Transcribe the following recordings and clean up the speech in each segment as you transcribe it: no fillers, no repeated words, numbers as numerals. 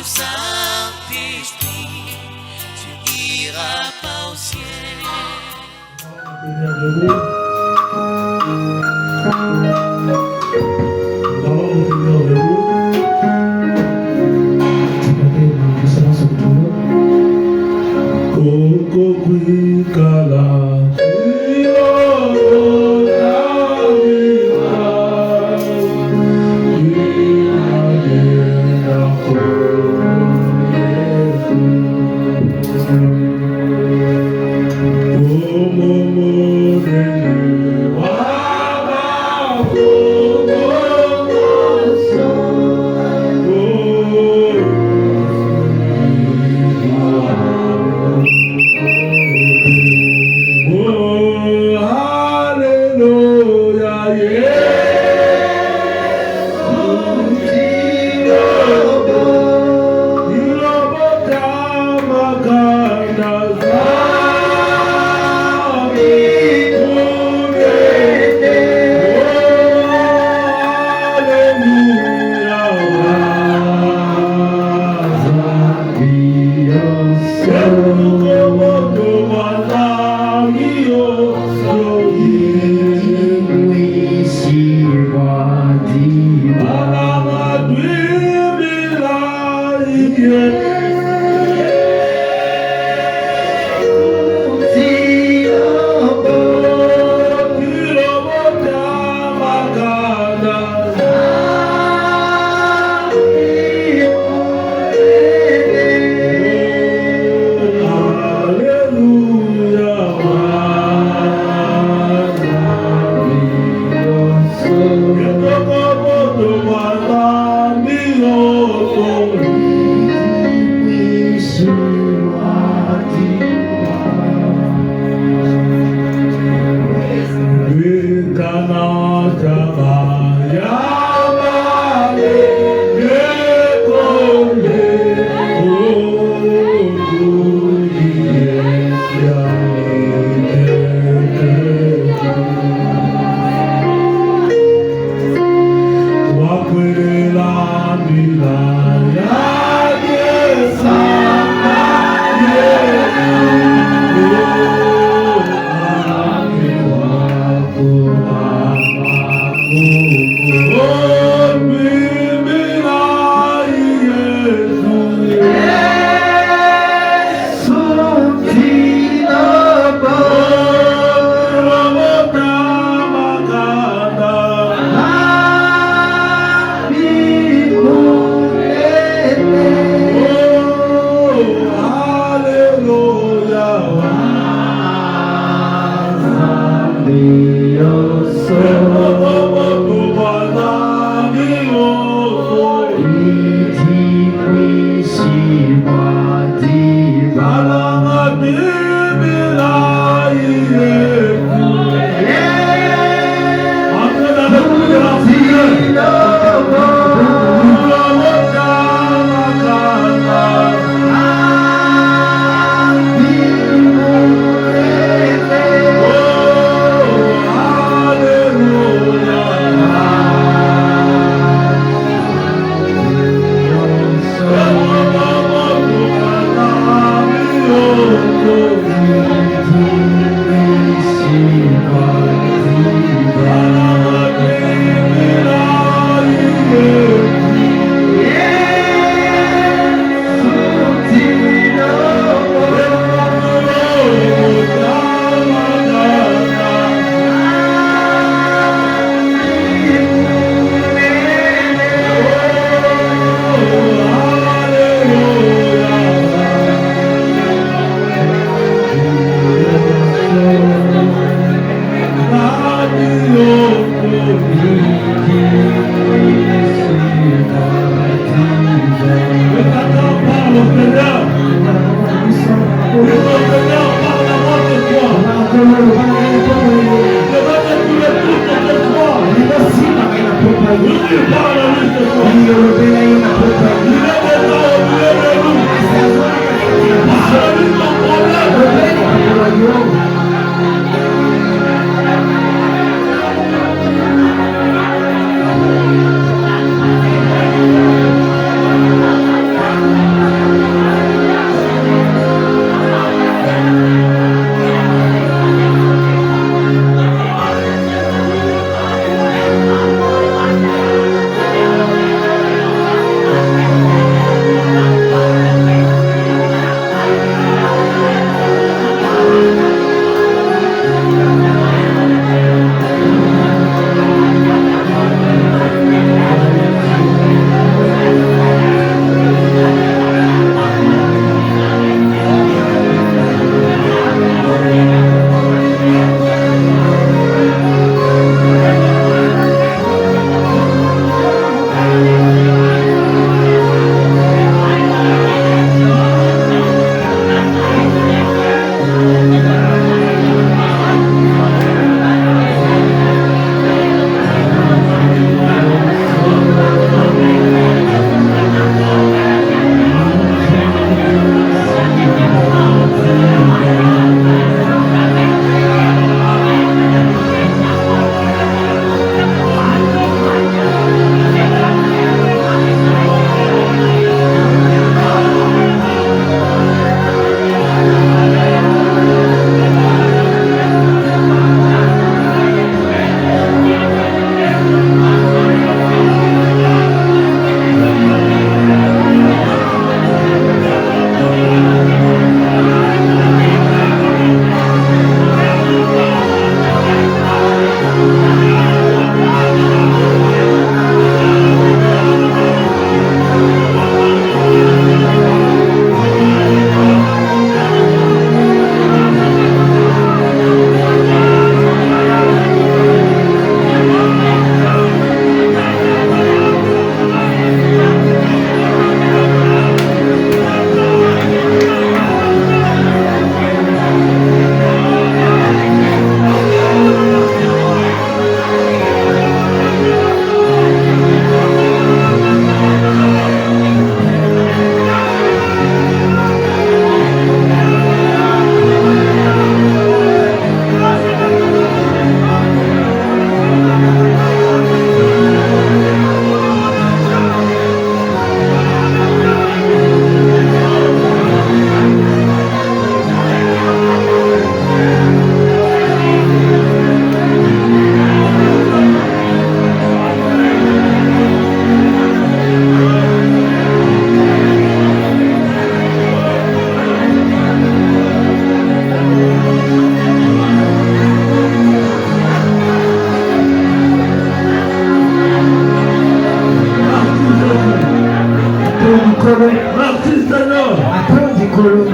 Saint-Esprit, tu iras pas au ciel. Nous allons nous tenir debout. Coco Quicala. Nkolo.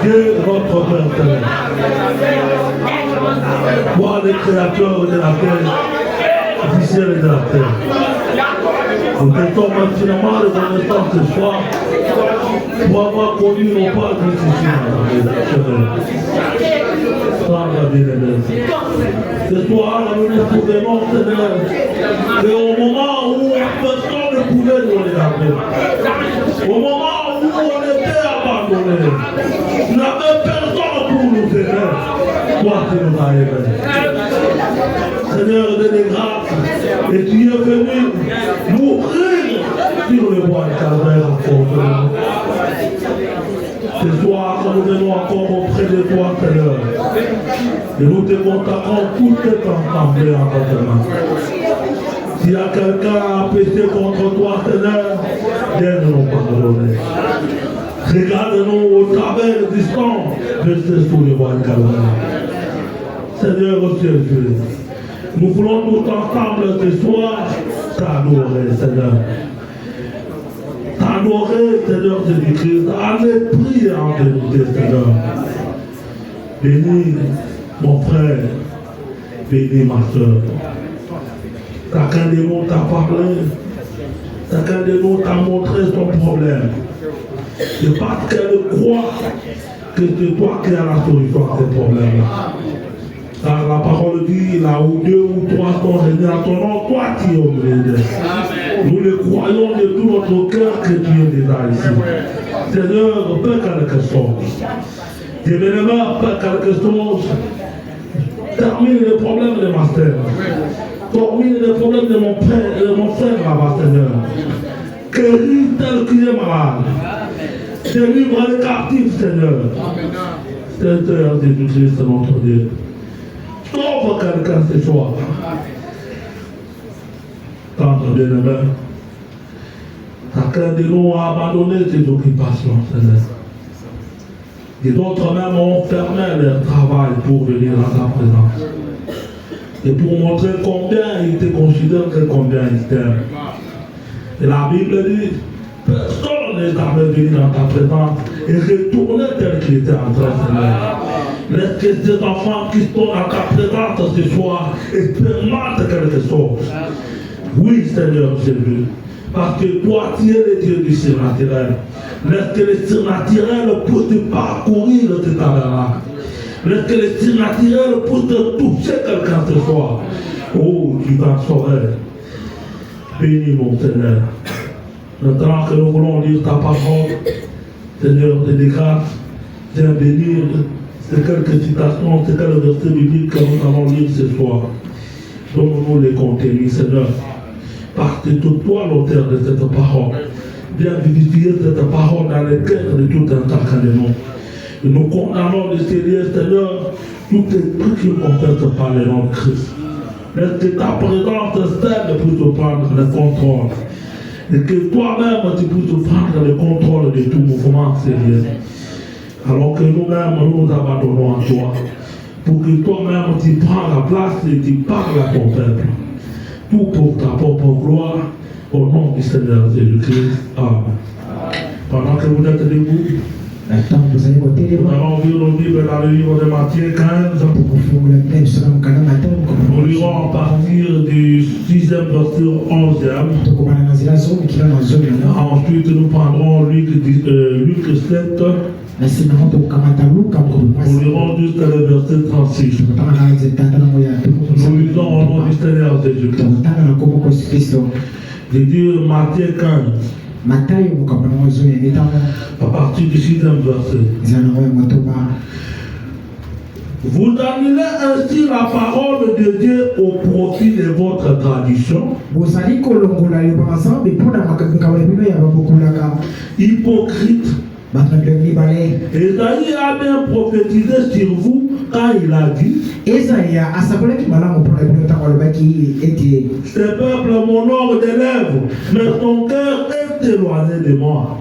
Dieu, votre Père éternel. Toi, le créateur de la terre, du ciel et de la terre. Nous t'étons maintenant de reconnaissance ce soir pour avoir conduit nos pas jusqu'ici, Seigneur. Bien-aimé. Ce soir, nous nous souvenons, Seigneur, qu'au moment où personne ne pouvait nous regarder, au moment où on était abandonnés, il n'y avait personne pour nous aider. Toi, tu nous as aimés. Seigneur, donne grâce, et tu es venu mourir sur le bois de Calvaire pour ce soir, nous venons encore auprès de toi, Seigneur. Et nous te consacrons tout cet ensemble en ta main. S'il y a quelqu'un à péché contre toi, Seigneur, viens nous pardonner. Regarde-nous au travers du sang de ce sous le bois de Calvaire. Seigneur, au ciel, nous voulons tous ensemble ce soir t'adorer, Seigneur. T'adorer, Seigneur Jésus-Christ, aller prier en vérité, Seigneur. Bénis mon frère, bénis ma soeur. Chacun de nous t'a parlé, chacun de nous t'a montré son problème. Et parce qu'elle croit que c'est toi qui as la solution à ces problèmes-là. Car la parole dit, là où deux ou trois sont réunis à ton nom, toi tu es au milieu d'eux. Nous le croyons de tout notre cœur que tu es déjà ici. Seigneur, fais quelque chose. Bien-aimé, fais quelque chose. Termine les problèmes de ma sœur. Termine les problèmes de mon frère là-bas, Seigneur. Guéris tel qu'il est malade. Délivre les captifs, Seigneur. Seigneur Jésus-Christ, notre Dieu. Sauve quelqu'un ce soir. Tendre bien-aimé. Chacun de nous a abandonné ses occupations, Seigneur. Et d'autres même ont fermé leur travail pour venir à ta présence. Et pour montrer combien ils te considèrent et combien ils t'aiment. Et la Bible dit, personne n'est jamais venu dans ta présence et retourner tel qu'il était en train, Seigneur. Laisse que ces enfants qui sont dans ta présence ce soir expérimentent quelque chose. Oui, Seigneur Jésus. Parce que toi, tu es le Dieu du surnaturel. Laisse que le surnaturel puisse parcourir ce tabernacle. Laisse que le surnaturel puisse toucher quelqu'un ce soir. Oh, tu vas sauver. Bénis mon Seigneur. Maintenant que nous voulons lire ta parole, Seigneur, de grâce, viens bénir ces quelques citations, ces quelques versets bibliques que nous allons lire ce soir. Donne-nous les contenus, Seigneur. Parce que toi, l'auteur de cette parole, viens vivifier cette parole dans les cœurs de tout un chacun de nous. Et nous condamnons de ces lieux, Seigneur, tous les trucs qui ne confessent pas le nom de Christ. Laisse que ta présence saine puisse prendre le contrôle. Et que toi-même tu puisses prendre le contrôle de tout mouvement, Seigneur. Alors que nous-mêmes nous abandonnons à toi. Pour que toi-même tu prends la place et tu parles à ton peuple. Tout pour ta propre gloire, au nom du Seigneur Jésus-Christ. Amen. Pendant que vous êtes debout, nous allons lire nos Bibles dans le livre de Matthieu 15. Nous lirons à partir du 6e verset au 11e. Ensuite, nous prendrons Luc 7. Nous lirons jusqu'à le verset 36. Nous lisons au nom du Seigneur Jésus-Christ. Je dis Matthieu 15. À partir du 6e verset. Vous annulez ainsi la parole de Dieu au profit de votre tradition. Hypocrite. Esaïe a bien prophétisé sur vous quand il a dit: ce peuple m'honore des lèvres, mais son cœur est s'est éloigné de moi.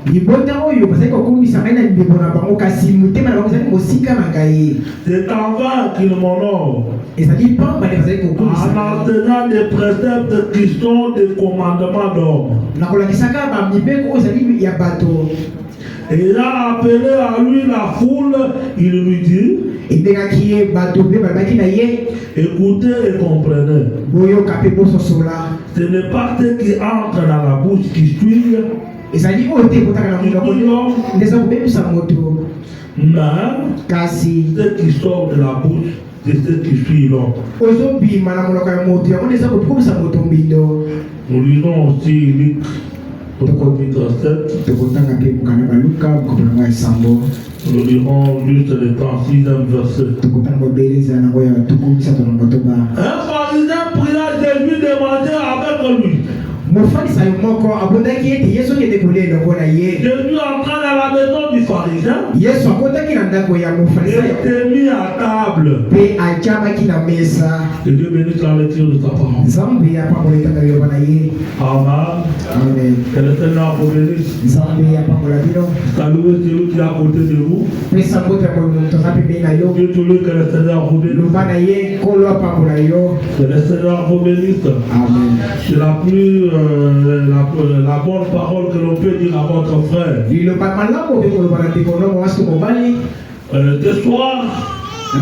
C'est en vain qu'ils m'honorent. En enseignant des préceptes qui sont des commandements d'homme. Et il a appelé à lui la foule, il lui dit, écoutez et comprenez. Ce n'est pas ce qui entre dans la bouche qui suit, mais ce qui sort de la bouche, c'est ce qui suit l'homme. Nous lisons aussi Luc. Nous lirons juste le 36e verset. Un pharisien pria Jésus de manger avec lui. Jésus entra dans la maison du pharisien. Il était mis à table. Que Dieu bénisse la lecture de sa parole. Amen. Que le Seigneur vous bénisse. Saluez celui qui est à côté de vous. Dites que le Seigneur vous bénisse. Que le Seigneur vous bénisse. Amen. C'est la bonne parole que l'on peut dire à votre frère. Ce soir, nous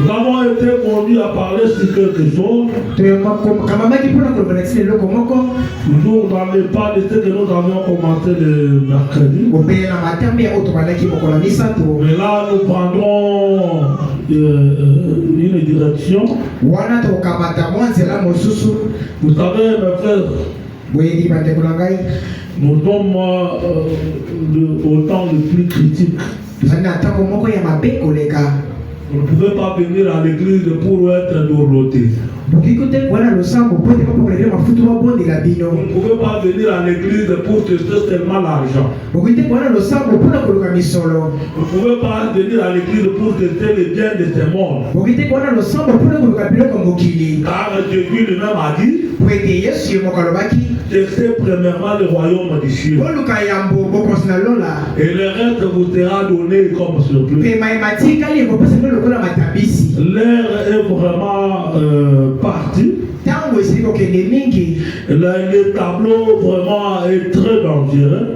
avons été conduits à parler sur quelque chose. Toujours dans les pas de ce que nous avions commencé le mercredi. Mais là, nous prendrons une direction. Vous savez, mes frères, nous sommes au temps le plus critique. Vous ne pouvez pas venir à l'église pour être dorloté. Vous ne pouvez pas venir à l'église pour tester seulement l'argent. Vous ne pouvez pas venir à l'église pour tester les biens de ce monde. Car Jésus lui-même a dit, testez premièrement le royaume des cieux. Et le reste vous sera donné comme surplus. L'air est vraiment parti. Le tableau vraiment est très dangereux.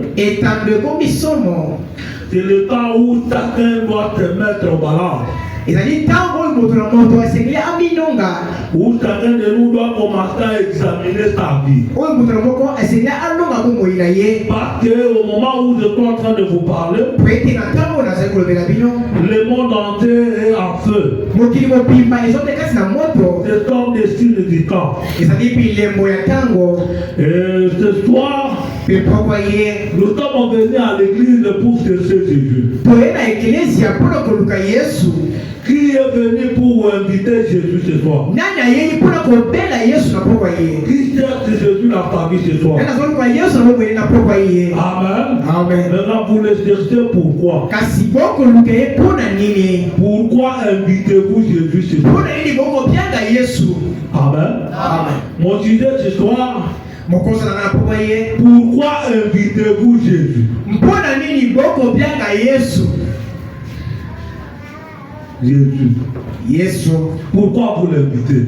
C'est le temps où chacun doit se mettre au balance. Où chacun de nous doit commencer à examiner sa vie. Parce qu'au moment où je suis en train de vous parler, le monde entier est en feu. Ce sont des signes du temps. Et ce soir, nous sommes venus à l'église pour chercher Jésus. Qui est venu pour inviter Jésus ce soir? Qui cherche Jésus dans ta vie ce soir? Amen. Maintenant, vous le cherchez pourquoi? Pourquoi invitez-vous Jésus ce soir? Amen. Mon sujet ce soir, pourquoi invitez-vous Jésus? Jésus. Pourquoi vous l'invitez?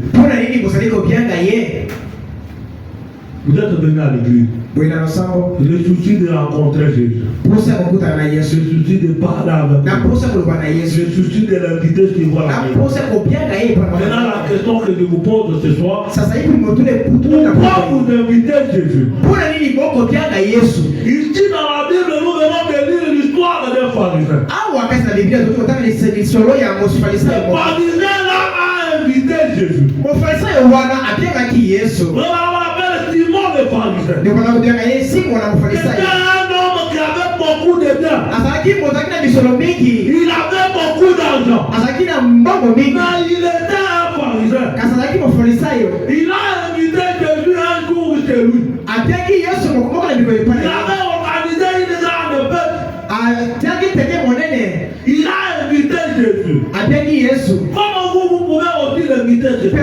Vous êtes venu à l'église. Le souci de rencontrer Jésus. Le souci de parler avec lui. Le souci de l'inviter sur la Maintenant, la question que je vous pose ce soir, pourquoi vous invitez Jésus? Ici dans la Bible, nous venons de lire l'histoire d'un pharisien. Ce pharisien-là a invité Jésus. On l'appelle Simon le pharisien. C'était un homme qui avait beaucoup de biens. Il avait beaucoup d'argent. Mais il était un pharisien. Il a invité Jésus un jour chez lui. Il avait organisé une grande fête. Il a invité Jésus. Comment vous pouvez aussi l'inviter Jésus?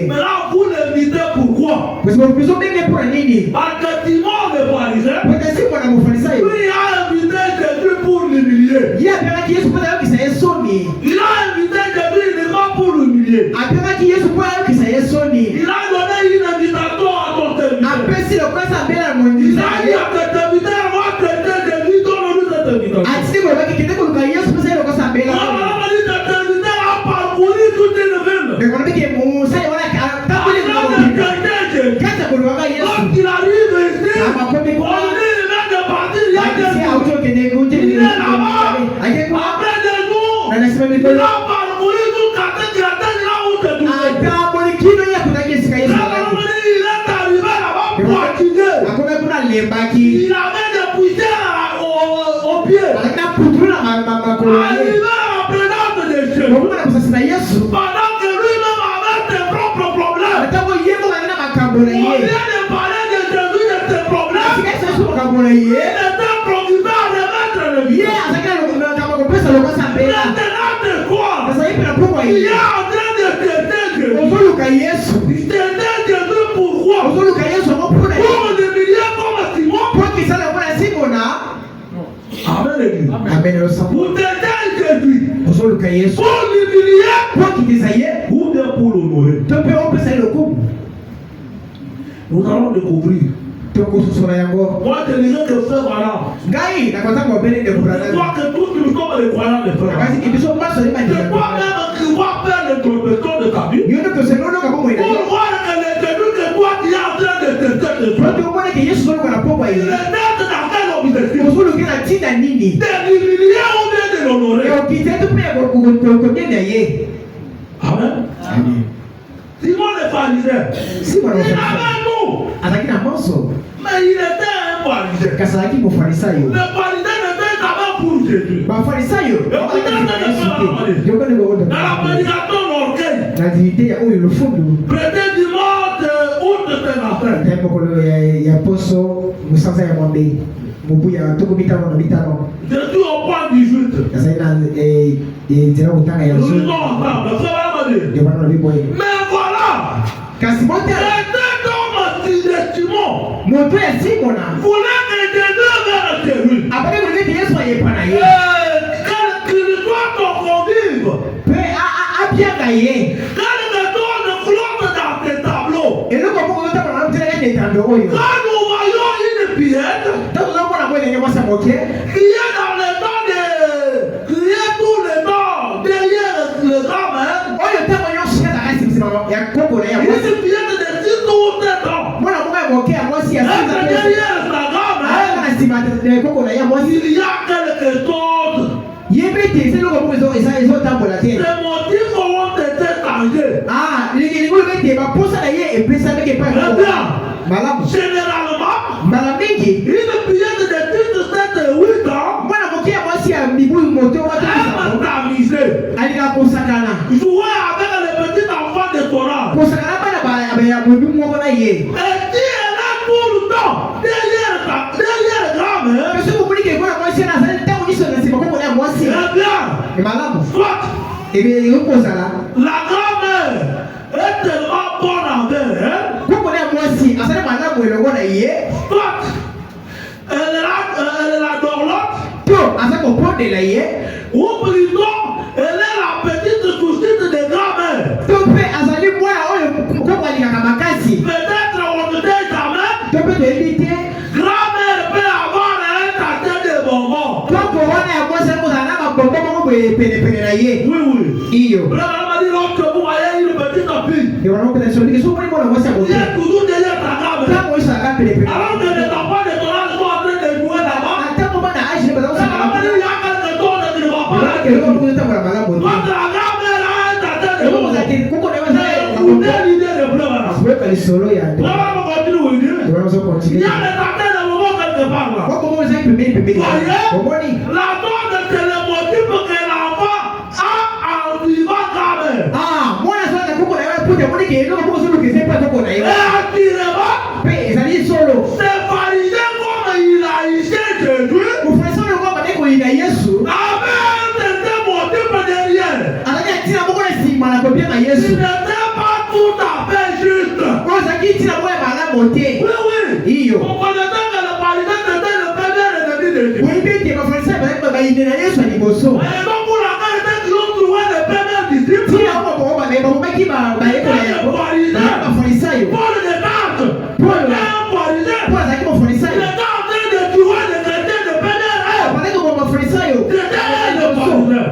Mais là, vous l'invitez invité pourquoi? Parce que nous sommes bien pour nini. Parce que Timon le pharisien, Peut-être si on a mon farisayo. lui a invité Jésus pour l'humilier. Il y a bien qui est pour dire que ça est sonné. Il a invité Jésus uniquement pour l'humilier. A bien qui est pour dire que ça est sonné. Il a donné une invitation à ton serviteur. Après si le quoi ça bien à mon Il a dit à ton serviteur, moi traiter Jésus, donne-nous cette invitation. A dit que le qui était pour gagner c'est pour ça le quoi ça bien là. On a dit que ton serviteur a parcouru toute une ville. Mais on dit que mon ça voilà quand Il a traité Jésus. quand ça pour le gagner. Quand il arrive ici, Ah ma comme on dit il vient de partir, il y a c'est des jours. auto que négocier. Il est là-bas. Après des jours, Na nasema il mikono. a parcouru toute la tête, il a tenu là où tu es Ah trouvé. kama ni kino ya kudage sika Yesu. Il est arrivé là-bas pointillé. Akome kuna lembaki. Il avait des poussières aux pieds. Alina putruna makolo. Arrivé à la présence de Dieu. Mbona kusasa Yesu. Pendant que lui-même avait ses propres problèmes. Atako yemo ngana makambo na On ye. vient de parler de Jésus de ses problèmes. Sika Yesu makambo na Il ye. était préoccupé à remettre le Ye bien. asaka kama kopesa lokwa sambela. Maintenant de quoi? Sasa hivi na pokwa Il ye. est en train de traiter Jésus. Ozoluka Yesu. Il traitait Jésus pourquoi? Ozoluka Yesu ngopuna ye. Pour l'humilier comme Simon. Kwa kisala kwa Simona. Amen l'église. Amen lo sabu. Vous traitez Jésus. Ozoluka Yesu. Pour l'humilier. Kwa kitisa ye. Ou bien pour l'honorer. Tope opesa le coup. Nous allons découvrir. Toko susura yango. Moi je dirais que frère voilà. Ngai nakota ngobele de Je brother. crois que tous nous sommes les croyants des frères. Kasi kibiso maso ni Je manje. crois même qu'il va faire l'introspection de ta vie. Yono to senono ka bomo ina. Pour voir que les Jésus que toi tu es en train de traiter de toi. Proto mbona ke Yesu solo kana pokwa Il ye. est dans quel objectif? Ozolu kina tina nini? De l'humilier ou bien de l'honorer. Yo kitetu pe ko nene ye. Amen. Amen. Simon le pharisien. Simon le Il pharisien. avait nous. Azaki na monso. Mais il était un pharisien. Kasalaki mo farisayo. Le pharisien n'était qu'avant pour Jésus. Ba farisayo. Yo ko ne go Dans la prédication d'orgueil. na divinité ya oyo lofundu. Prêter du monde outre ses affaires. Tempo kolo ya poso musanza ya mwambe. Mubu ya toko mitano na mitano. Jésus au point 18. Sasa ina nzira kutanga ya Nous nzuri. lisons ensemble. Le frère va me dire. Ndio maana bibo hii. Mais voilà. Kasi mote C'était comme si de Simon moto ya Simona. voulait que Jésus vienne chez lui. Apale kulete Yesu ayepana ye. Qu'il soit ton convive. Pe a bien gaye. Quand le temps de flotte dans tes tableaux. Eloko moko kota bana mtela ya netando oyo. Quand nous voyons une pièce Tato na mwana mwene nyama sa moke. qui est dans le temps de crier tout le temps derrière le grand-mère. Oyo tango yo shika na kasi msima ya koko na ya Une mwasi. pièce de 6 ou 7 ans. Mwana mwana ya moke ya mwasi ya Et sisa. derrière sa Aya grand-mère, na sima ya koko na ya mwasi. il y a quelque chose. Yebete se loko moko ezo tambola te. Les motifs ont été changés. Ah, lingi bete ba posa na ye epesa beke pa. Eh bien, Malamu. généralement, Mala mingi. une pièce de 6, 7 et 8 ans Mwana moke ya mwasi ya mibu moto wa aime tisa. t'amuser. Alika posakana. Jouer avec les petits enfants de Torah. Posakana bana ba ya mobi moko na ye. Et qui est là tout le temps derrière grand-mère. Parce que muli ke kwa mwasi na zali tango niso na sima koko na mwasi. Eh bien, E malamu. soit Ebe yokozala. la grand-mère est tellement bonne envers elle, Koko na mwasi asali malamu elongo na ye. soit elle est la dorlote, To asa ko ponde la ye. ou plutôt elle est la petite cousine de grand-mère. To pe azali mwana oyo koko alika makasi. Peut-être on ne sait jamais, To pe to ebite. grand-mère peut avoir un tâté de bonbons. Koko wana ya mwasi ko zana ba bombo moko be pene na ye. Oui, oui. Iyo. Vraiment, m'a dit lorsque vous voyez une petite fille, E wana ko na so ni so mwana mwana mwasi il ko. est toujours derrière sa grand-mère. Tango isa ka pene. Alors que les enfants de Torah sont en train de jouer là-bas, Ata ko bana aje ba ça sa m'a dit il y a quelque chose qui ne va pas Wana là. ke ko ko ta mwana malamu. Quand la grand-mère a un tâté de Ebo bonbons, za ke koko na c'est wasa. une idée de bleu là. Asiweka lisolo ya ndo. Vraiment, on continue, oui, Dieu. Ndio wanaweza Il y kuachilia. a des tâtés de bonbons quelque part là. Wako mmoja zaidi pembeni. Bomoni. La donne, c'est le motif que l'enfant a en vivant grand-mère. Ah, mwana sana kuko na wewe puja moni ke ndio kwa sababu kise pa kuko na Et wewe. actuellement, Pe ezali solo. ces pharisiens, comme il a ici Jésus, Ufreso ndio kwa badeko ina Yesu. avaient un motif derrière. Angalia tina moko na sima na kopia na Il Yesu. n'était pas tout à fait juste. Kwa liboso. Et donc pour la qualité qu'ils ont trouvé les premiers disciples, Tina omo ba bomaki ba yekola yango. Ba farisayo. Paul de Tarse, Paul un pharisien, Paul azaki mo il farisayo. était en train de tuer les chrétiens de première heure. Parce que mo farisayo.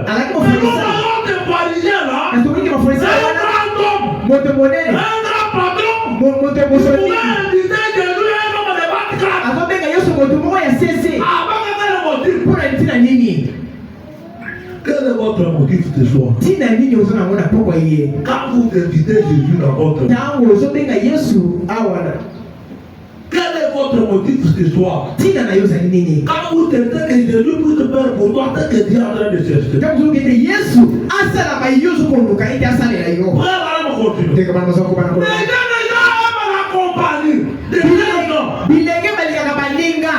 Alaki mo Mais nous farisayo. voyons des pharisiens là, Parce que mo un farisayo. grand homme, Moto monene. un grand patron, Moto qui bosoni. pouvait inviter Jésus un homme de 24 Azobenga Yesu moto moko ya sese. avant que le motif. Mpona ntina nini? Quel est votre motif ce soir? Ntina nini ozona mona poko ye? Quand vous invitez Jésus dans votre vie, Ntango ozobenga Yesu awana. quel est votre motif ce soir? Ntina na yo ozali nini? Quand vous tentez que Jésus puisse faire pour toi, c'est que Dieu est en train de chercher. Ntango ozokende Yesu asalaka yo ozokoluka ete asalela yo. Frère, allons continuer. Ndenge bana bazoko bana Les koloba. gens déjà aiment la compagnie des jeunes gens. Bilenge balingaka baninga.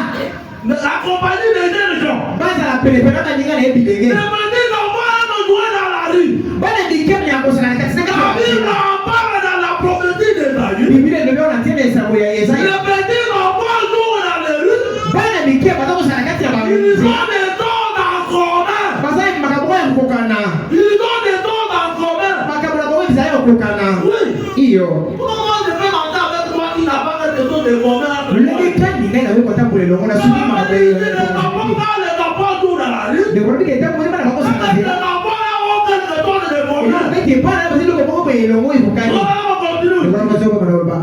La compagnie des jeunes gens. Bazala pelepele baninga na ye bilenge. Les petits enfants aiment jouer dans la rue. Bana bikemi ya kosala na kati La Bible seka. en parle dans la prophétie d'Ésaïe. Biblia ndio natina hesabu ya Les Yesaya. petits enfants jouent dans les rues. Bana bikemi bazokosala na kati ya Ils baminzi. ont des dons en commun. Bazali makambo ya kokana. Ils ont des dons en commun. Makambo na bango ezali ya kokana. Oui. Iyo. Comment je peux mentir avec toi qui n'a pas des dons de commun? Lolenge kandi ngai na yo kotambola elongo na suki Les makambo enfants, les enfants jouent dans la rue. ndeko lobi kete mboli bana bakosala Les nzela. enfants ont des dons de commun. Eke bana bazali loko moko boye elongo ebukani. On continue. Ndeko bazoko bana baba.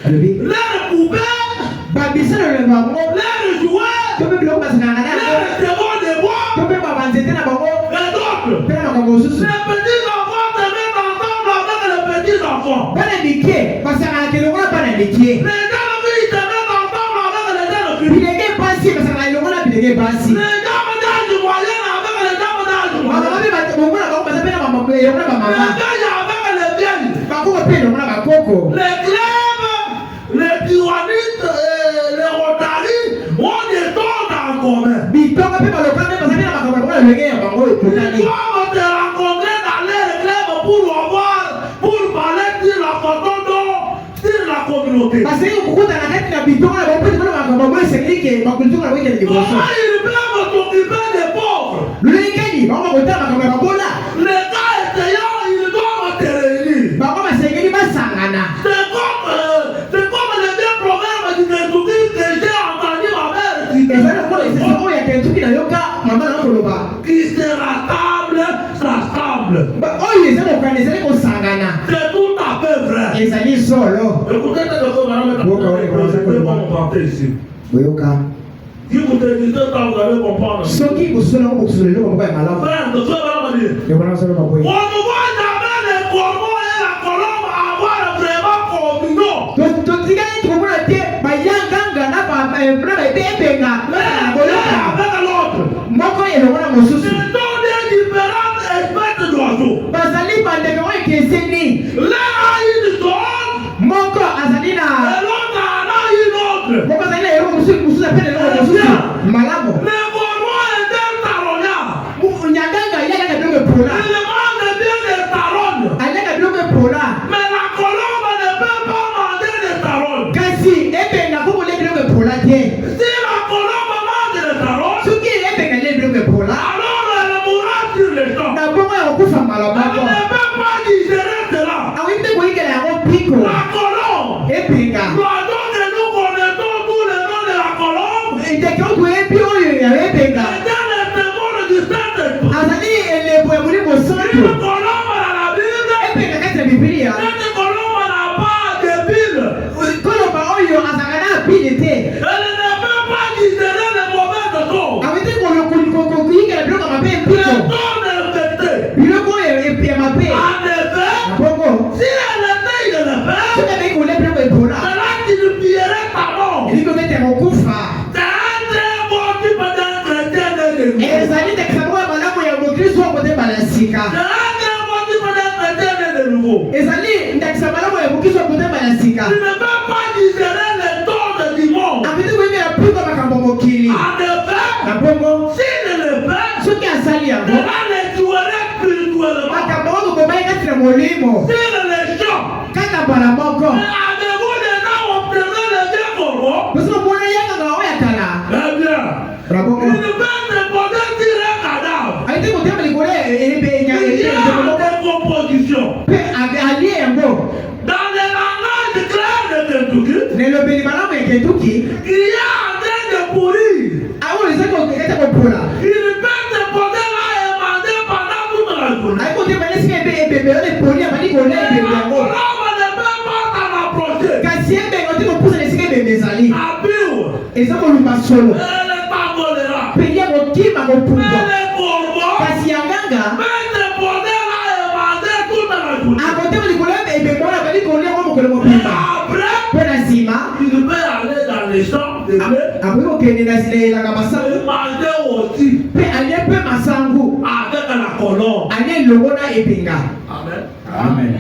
Alobi. Les poubelles, Babisana le bango. les jouets, Tope biloko basangana na yango. les servants de bois Tope babanzete na bango. et d'autres. Mpe na makambo mosusu. Les petits enfants se mettent ensemble avec les petits enfants. Bana mike basanganaka elongo na bana mike. Les jeunes filles se mettent ensemble avec les jeunes filles. Bilenge basi basangana elongo na bilenge basi. Les dames d'âge moyen avec les dames d'âge Mama moyen. mpe bongo na bango baza mpe na elongo na Les bamama. vieilles avec les vieilles. Bakoko mpe elongo na bakoko. Les clubs, les diwanites et les rotaries ont des dons en commun. Bitonga mpe baloka mpe baza mpe na makambo ya bango na lolenge ya bango Ils ekokani. doivent te rencontrer dans les clubs pour parler sur la façon dont sur la communauté. Basengeli kokutana kati na bitonga na bango mpe mpona makambo yango esengeli ke bakulitoko na bango ekende liboso. Comment ils peuvent s'occuper des pauvres? Lolenge kani bango bakotala makambo ya babola. Les cas essayants, ils doivent te réunir. Bango basengeli basangana. C'est comme les vieux proverbes du Kentucky que j'ai entendu ma mère citer. ezali lokola esese oyo ya kentuki nayoka mama na koloba. Qui se rassemble, s'assemble. Oyo eza mokano ezali kosangana. C'est tout à fait vrai. Ezali solo. Écoutez ce que je vais monter ici. Boyoka. Si vous écoutez ça, vous allez comprendre. Soki kosola ngo kosola eloko moko ya malamu. Frère, de ce que je veux dire. Ndeko na solo baboye. On ne voit jamais les corbeaux et la colombe avoir vraiment communion. Totikali tokomona te bayanganga na baebenga L'un boyoka. avec l'autre. Moko elongo na Ce mosusu. sont des différentes espèces d'oiseaux. Bazali bandeke oyo ekeseni. L'un a une zone Moko azali na et l'autre en a une autre. moko azali na eloko mosusu apele eloko mosusu malamu. Les corbeaux étaient tarognards. Nyanganga ayaka biloko epola. Ils mangent bien des tarognes. Ayaka biloko epola. Mais la colombe ne peut pas manger des tarognes. Kasi ebenga ko kolia biloko epola te. Si la colombe mange des tarognes, Soki ebenga lia biloko epola. alors elle mourra sur le champ. Na bongo ya kokufa mbala Elle moko. ne peut pas digérer cela. Awi mpe koyikela yango piko. La colombe, Ebenga. l'oiseau que nous connaissons tous les noms de la colombe, Ndeke oyo toyebi oyo ya ebenga. était le symbole du Saint-Esprit. Azali elebo ya molimo Une santo. colombe dans la Bible, Ebenga kati ya Biblia. cette colombe n'a pas de pile. Koloba oyo azalaka na pili te. Elle ne peut pas digérer les mauvaises choses. Awi te koyikela biloko mabe Les piko. choses infectées. Biloko oyo ya mabe. En effet, Na bongo. si elle essaye de le faire, Soki abeki kolia biloko epola. cela signifierait ta mort. Elingi obeta kokufa. C'est un très bon type d'un chrétien de Dieu. Ezali ndekisa moko ya malamu ya mokristo oyo koteba na sika. C'est un très bon type d'un chrétien de nouveau. Ezali ndakisa malamu ya mokristo oyo koteba na sika. Tu ne peux pas digérer les choses du monde. Apeti koyebela piko makambo mokili. En effet, Na bongo. s'il ne le fait, Soki asali yango. cela les tuerait spirituellement. Makambo oyo kokomai kati na molimo. S'il les choque, Kaka mbala moko. avez-vous déjà observé les vieux corbeaux? Bosi komona yanganga oyo ya kala. Eh bien, Na bongo. il va se poser sur un Il y a des compositions. Dans les langages clairs de Kentucky, il y a en train de pourrir. Il peut se poser là et manger pendant toute la journée. L'homme ne peut pas s'en approcher. Et le tambourera. Et les corbeaux peuvent se poser là et manger toute la journée. Et après, il peut aller dans les champs de blé et manger aussi avec la colombe. Amen. Amen.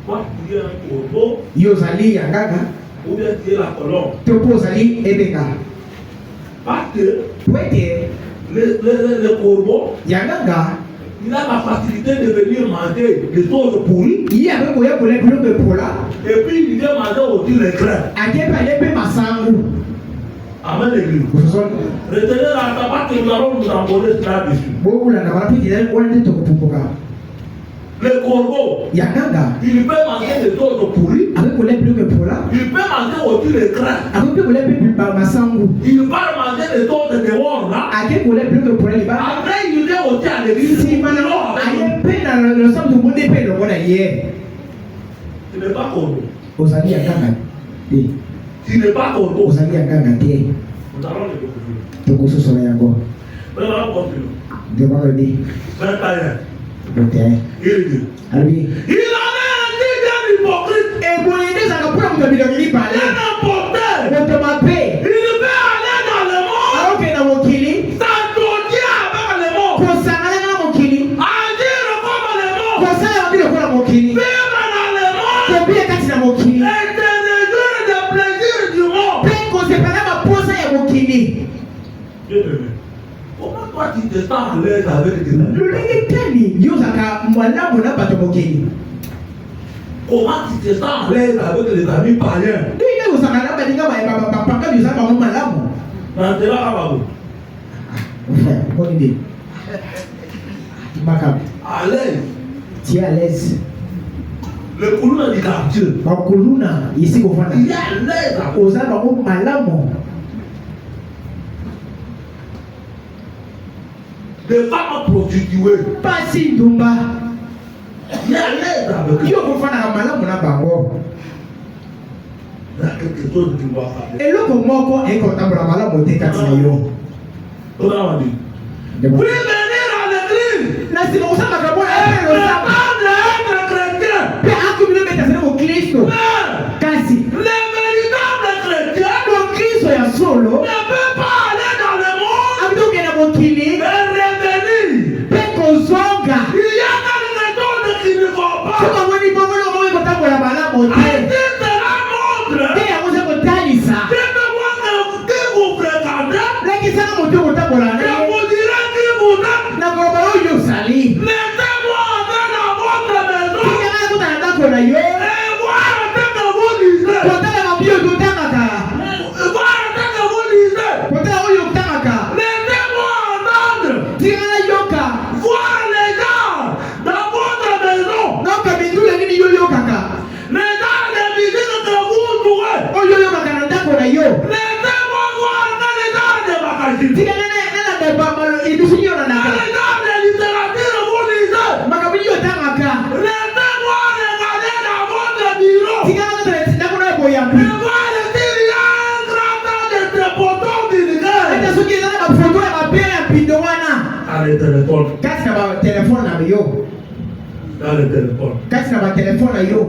Toi, tu es un corbeau Yozali yanganga ou bien tu es la colombe. topozali ebenga Parce que wete le corbeau, yanganga il a la facilité de venir manger des choses pourries. iye abekoya kolia biloko epola Et puis il vient manger aussi les grains. akepe alepe masangu Amen l'église. ososoli Retenez la tabac que nous allons nous envoler là-dessus. bokulanda wana mpe tizali wana nde tokopupuka Le corbeau, yanganga il peut manger des choses pourries. abekolia biloko epola Il peut manger aussi les grains. akepe kolia mpe masangu Il va manger des choses dehors là. ake kolia biloko epola libanda Après il vient aussi à l'église. nsima na aye mpe na losambo tomonde mpe elongo na ye Tu n'es pas corbeau. ozali yanganga te Tu n'es pas corbeau. ozali yanganga te Nous allons le découvrir. tokososola yango Nous allons continuer. ndebalobi 21. bote Il dit. alobi Il en est un petit hypocrite. eboye nde ezalaka mpona moto bilongi mibale Un imposteur. moto mabe Il peut aller dans le monde, aokende na mokili s'associer avec le monde, kosanganaka na mokili agir comme le monde, kosala mabi lokola mokili vivre dans le monde kobia kati na mokili et se réjouir des plaisirs du monde. mpe kosepela baposa ya mokili Bien-aimé, comment toi tu te sens à l'aise avec tes amis? lolenge tani yo ozalaka malamu na bato ya mokili Comment tu te sens à l'aise avec les amis païens? ndenge ozalaka na baninga bapanga biozala bango malamu Dans cela, Kababo, boni nde makambo à l'aise, tie à l'aise le couloir du quartier, bakuluna isi kofanda il est à l'aise avec ozala bango malamu des femmes prostituées. pasi ndumba Il est à l'aise avec eux. yo kofandaka malamu na bango Il y a quelque chose qui doit faire. eloko moko ekotambola malamu te kati na yo On a dit. Ndeko. Puis venir à l'église. na nsima kosambaka bona Et elosamba prétendre être chrétien. mpe akomino betasele mokristo Mais kasi les véritables chrétiens mokristo ya solo ne peuvent pas aller dans le monde abitoke na mokili et revenir. mpe kozonga Il y a quelque chose qui ne va pas. sokamoni bongono moko ekotambola malamu Et te si cela montre, te yango eza kotalisa dites-moi qui vous fréquentez, lakisaka moto kotambola na je ye vous dirai qui vous êtes. nakoloba oyo ozali Laissez-moi entrer dans votre maison tikanga kota na ndako na yo et voir ce que vous lisez. kotala mabi oyo totangaka Voir ce que vous lisez. kotala oyo otangaka Laissez-moi entendre. tikanga yoka Voir les gens dans votre maison. noka mindula nini yo yokaka Les gens de musique que vous jouez. oyo oyokaka na ndako na yo Laissez-moi voir que les gens de magazine. tikanga nalanda bamalo ebisu Que yonanaka les gens de littérature vous lisez. makambo nini otangaka Laissez-moi regarder dans votre bureau. tikanga kotala ndako na boyambi Et voir s'il y a un grand tas de ces poteaux vulgaires. ata soki eza na bafoto ya mabele ya mpindo wana Dans les téléphones. kati na batelefone na yo Dans les téléphones. kati na batelefone na yo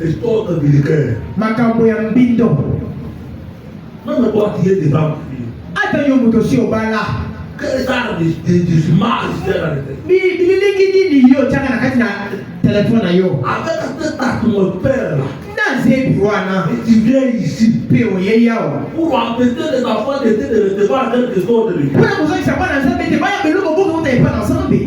Les potes vulgaires. makambo ya mbindo Même toi qui es devant ata yo moto si obala quel genre d'images il y a dans les téléphones? bililingi nini yo otiaka na kati na telefone na yo Avec cette atmosphère là, na zebi wana et tu viens ici mpe oyei awa pour empêcher les enfants de recevoir quelque chose de lui. mpona kozongisa bana nzambe te baya biloko boko ota epa na nzambe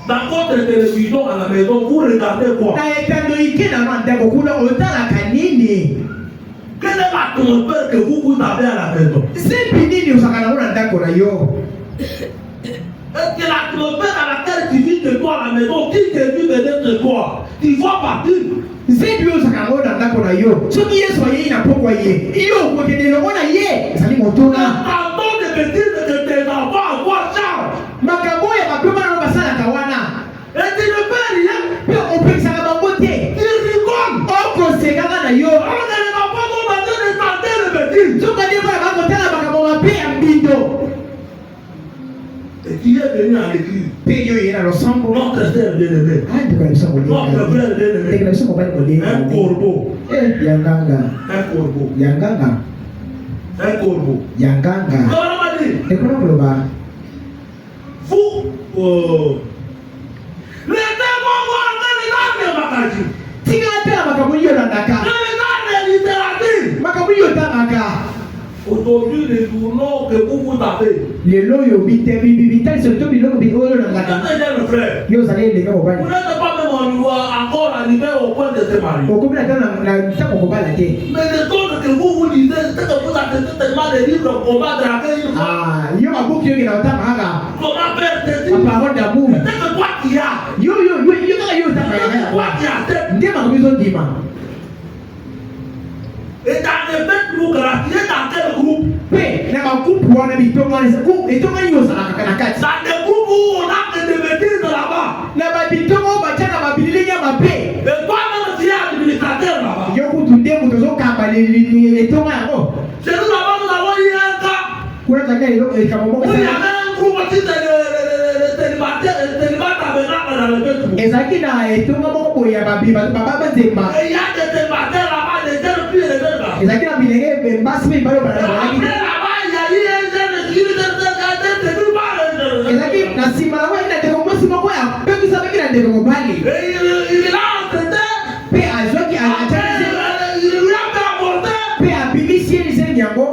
Dans votre télévision à la maison, vous regardez quoi? na etando ike na no ndako kuna otalaka nini Quelle est l'atmosphère que vous avez à la maison? C'est fini, nous avons un d'accord. Est-ce que l'atmosphère à laquelle tu vis de toi à la maison, qui te dit venir de toi, tu vas partir? C'est Dieu qui a fait un d'accord. Ce qui est soyez, n'a pas quoi y est. Il y a un côté de l'homme, il y est. Ça dit mon tour là. Pardon de me dire que tes enfants voient ça. Makabo ya mapema na basala kawana. Et tu ne fais rien. Puis on peut que ça va monter. Tu rigoles. On conseille na yo. On ne va pas demander de tenter le petit. Tu vas dire va monter la makabo mape ya mbindo. Et tu es venu à l'église. Peyo yena lo sambo. Notre sœur bien-aimée. Ah, tu connais ça mon Notre frère bien-aimé. Tu connais ça mon bien-aimé. Un corbeau. Yanganga. Un corbeau. Yanganga. Un corbeau. Yanganga. Comment on va dire? Et comment on va? Vous, les démons vont entrer les magasin. Tingata makabo yo landaka. Les littérature. Makabo yo tamaka. Aujourd'hui, les journaux que vous avez. Les loyo vital surtout bilo bilo landaka. Le frère. Yo allez les gars au Vous n'êtes pas même encore arrivé au point de se marier. Au combien de temps la temps on va la tête. Mais les choses que vous lisez, c'est que vous avez tellement de livres combat draguer. Ah, yo a beaucoup qui na tamaka. Comment faire tes La parole d'amour. c'est que toi qui as. Yo tamaka. Toi qui as. Ndema kubizo ndima. Et dans les Facebook, là, tu es dans quel groupe? Pe, na makupu wana bitonga ni ku, etonga yo sala kana kati. Dans des groupes où on a que des bêtises là-bas. Na ba bitonga ba tana ba bilinya mape. Et toi-même, tu es administrateur là-bas. Yo kutunde mutozo kamba etonga yako. Chez nous là-bas, nous avons eu un cas. Kuna tanga ilo kamomoko Où il y sana. avait un groupe aussi de célibataires dans le Facebook. Ezaki na etonga moko boya ba baba nzemba. Et il y a des célibataires là-bas, des jeunes filles et des jeunes gars. Ezaki na bilenge mbasi me balo bala bala. Après là-bas, il y a eu un jeune qui Ezaki na sima na wewe na ndeko mosi moko ya peku sabaki na ndeko mobali. et il a entêté. Pe azoki achaki. Il lui a fait avorter. Pe abibisi ni sengi yango.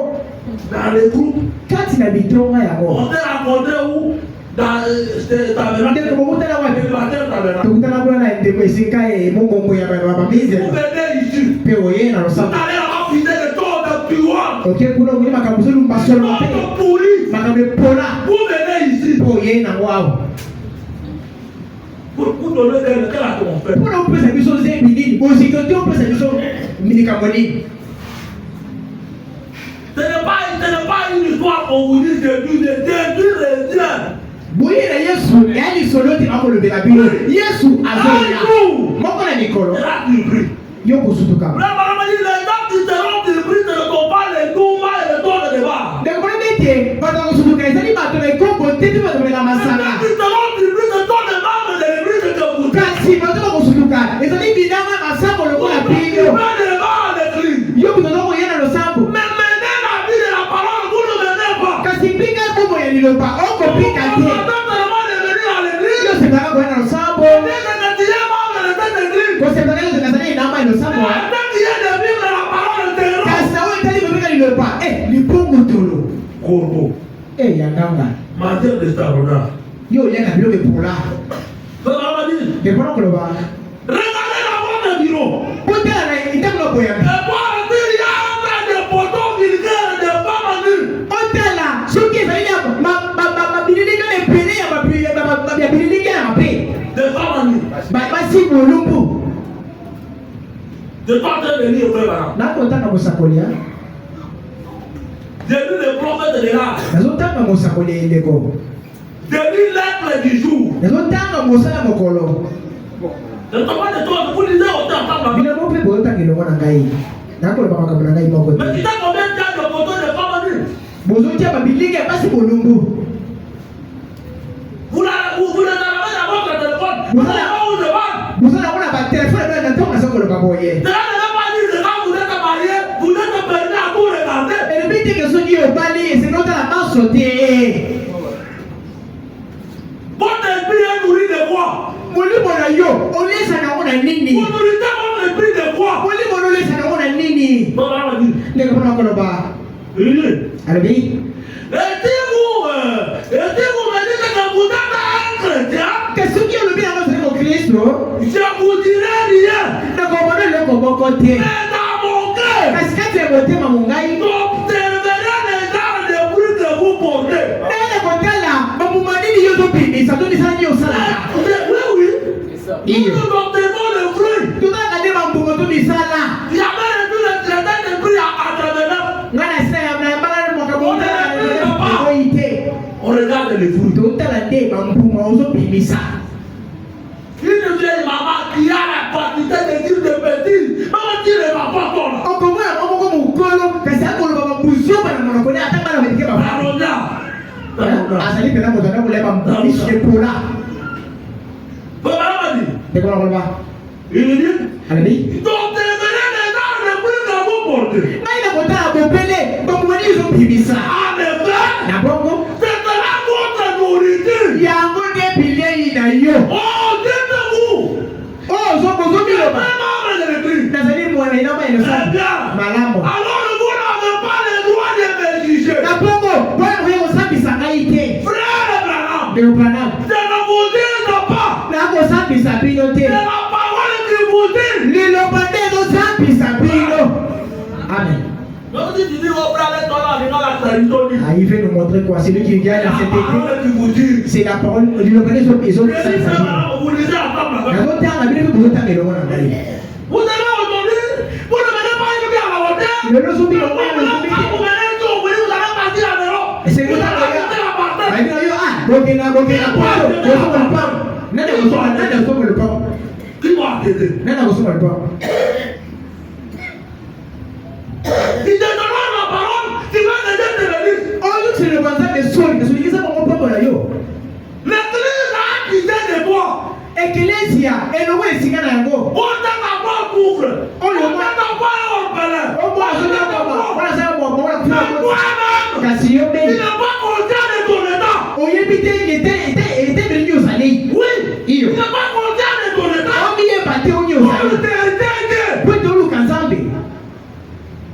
Dans les groupes, Kati na bitonga yango. on s'est rencontré où? Dans le tabernacle. Ndeko mokutana wapi? Célibataire tabernacle. Tukutana kuna na ndeko esika mongongo ya baba mize. Vous venez ici. Pe oye na Vous rosa. allez là-bas vider le taux de puant. Ok, kuna ngini makabuzulu mbasolo Le pe. taux pourri. Makabe pola. Vous venez ici. Pe oye na wao. Pour donner quelle atmosphère. Kuna upesa biso zembi nini? Ozikote upesa biso minika nini? Ce n'est pas une histoire qu'on vous dit de détruire les dieux. Boye na Yesu yani solote akolobela bino. Yesu azoya. Moko na mikolo. C'est là qu'il prie. Yo kusutuka. Là, dit les gens qui seront surpris ne sont pas les Touma et les Tours de débat. Donc on mette bata kusutuka ezali bato na kombo tete bato na Les gens masanga. qui seront surpris ne sont les membres de l'église que vous êtes. Kasi bato kusutuka ezali bidama masambo lokola pio. Pas de débat à l'église. Yo kutoka koyena losambo. Mais menez la vie de la parole, vous ne menez pas. Kasi pika kombo ya liloba oko Vous pika te. seulement de venir à l'église. Yo sepaka koyena losambo. Dès que tu es membre de cette église, Ko sepaka yo zekazana inama losambo. dès qu'il y a des livres de la parole de Dieu. Kasi awo etali bebeka liloba. Lipongo tolo. Corbeau. Yanganga. Matière de Starona. Yo yaka biloke pola. Ça va dire. Dekono koloba. Regardez la boîte de bureau. Kotela na itamlo boya. Et pour dire, il y a un tas de poteaux vulgaires de femmes en nu. Otela soki ezali na mabililinga epele ya bililinga ya mabe. Des femmes en nu. Basi bolumbu. De toi, tu es venu au frère Baran. Nakotanga mosakoli ya. J'ai lu les prophètes de l'âge. Nazotanga mosakoli ya ndeko. J'ai lu l'être du jour. Nazotanga mosala mokolo. Je ne sais pas de toi, vous lisez autant ensemble. Bina mo pe botanga elongo na ngai. Nakoloba makambo na ngai moko te. Mais tu sais combien de temps de photos de femmes en nu? Bozotia babilinga basi bolumbu. Vous les avez dans votre téléphone. Vous savez où je vais. Bozala kona ba telefone na ntonga sokoloba boye. Cela ne veut pas dire que quand vous êtes marié, vous êtes permis à tout regarder. Elobi te ke soki obali esenotala maso te. Votre esprit est nourri de quoi? Molimo na yo olesa nango na nini? Vous nourrissez votre esprit de quoi? Molimo na olesa nango na nini? Non, là, on va dire. Ndenge mpona koloba Lisez. alobi Et si vous me dites que vous êtes un chrétien, ke soki olobi yango ozali mokristo je vous dirai rien. nakobona eloko moko te Mais dans mon cœur, kasi kati ya motema mongai. Observerez les genres de fruits que vous portez. Nene kotala bamumanini yozo pimi satoni sala nyo sala. Oui. Iyo. Nous observons les fruits. Tutaka de bambumo to misala. Il y a même tous les traités de fruits à travers. Ngana saya na mbala mo kabonda na oite. On regarde les fruits. Tutala de bambumo ozo pimisa. Une vieille maman qui a la quantité de dire de bêtises, maman dit ne va pas toi. On peut voir comment on colo, que ça pour le baba bouillon par le monopole à ta avec les baba. Asali pena mo tana bole baba miche pola. Papa m'a dit. De quoi on va? Il dit. Allez. Donc devenez les gens de plus que vous portez. Maïna kota bopele, donc moi ils ont pibisa. En effet. Na bongo. C'est là votre nourriture. Yango de pilier ina yo. Oh, dites-vous. Oh, zo biloba. Nazali mwana ina ba ina sa. Malamo. Alors vous n'avez pas le droit de me juger. Na bongo, bwana wewe osambisa ngaite. Frère Branham. De Branham. Je ne vous dis pas. Na ko sambisa bino te. C'est la parole qui vous dit. Liloba de no sambisa bino. Amen. Donc si tu dis au frère, toi là, il va la trahison. Ah, il veut nous montrer quoi? C'est lui qui gagne la CTT. Parole qui vous dit. C'est la parole. Liloba de so ils ont Mais si c'est pas, vous lisez ensemble. na ko tanga bino ko tanga lo wana ngai. Vous allez aujourd'hui, vous ne venez pas écouter à la hauteur. Le zo bi lo Vous wana zo bi. venez tout, vous allez partir à l'Europe. Et c'est Vous le temps allez quitter la partie. Ai yo ah, bokena kwa. Ko so le pam. Nana ko so le pam. Qui va arrêter? Nana ko so le pam. Il te donnera la parole, tu vas aider tes églises. Oh, yo c'est le banza de soli, de soli ça mon papa là yo. L'église a accusé de toi. Ecclesia, elo we singana yango. On t'a pas pauvre. On le On t'a pas orphelin. O mo aso na baba. Wala sa mo wala Mais kwa. toi-même, Kasi yo tu be. n'es pas conscient de ton état. O yebite était venu au salé. Oui, Iyo. tu n'es pas conscient de ton état. O mi ye bate o nyo On salé. t'aide. Pwe to lu kanzambe.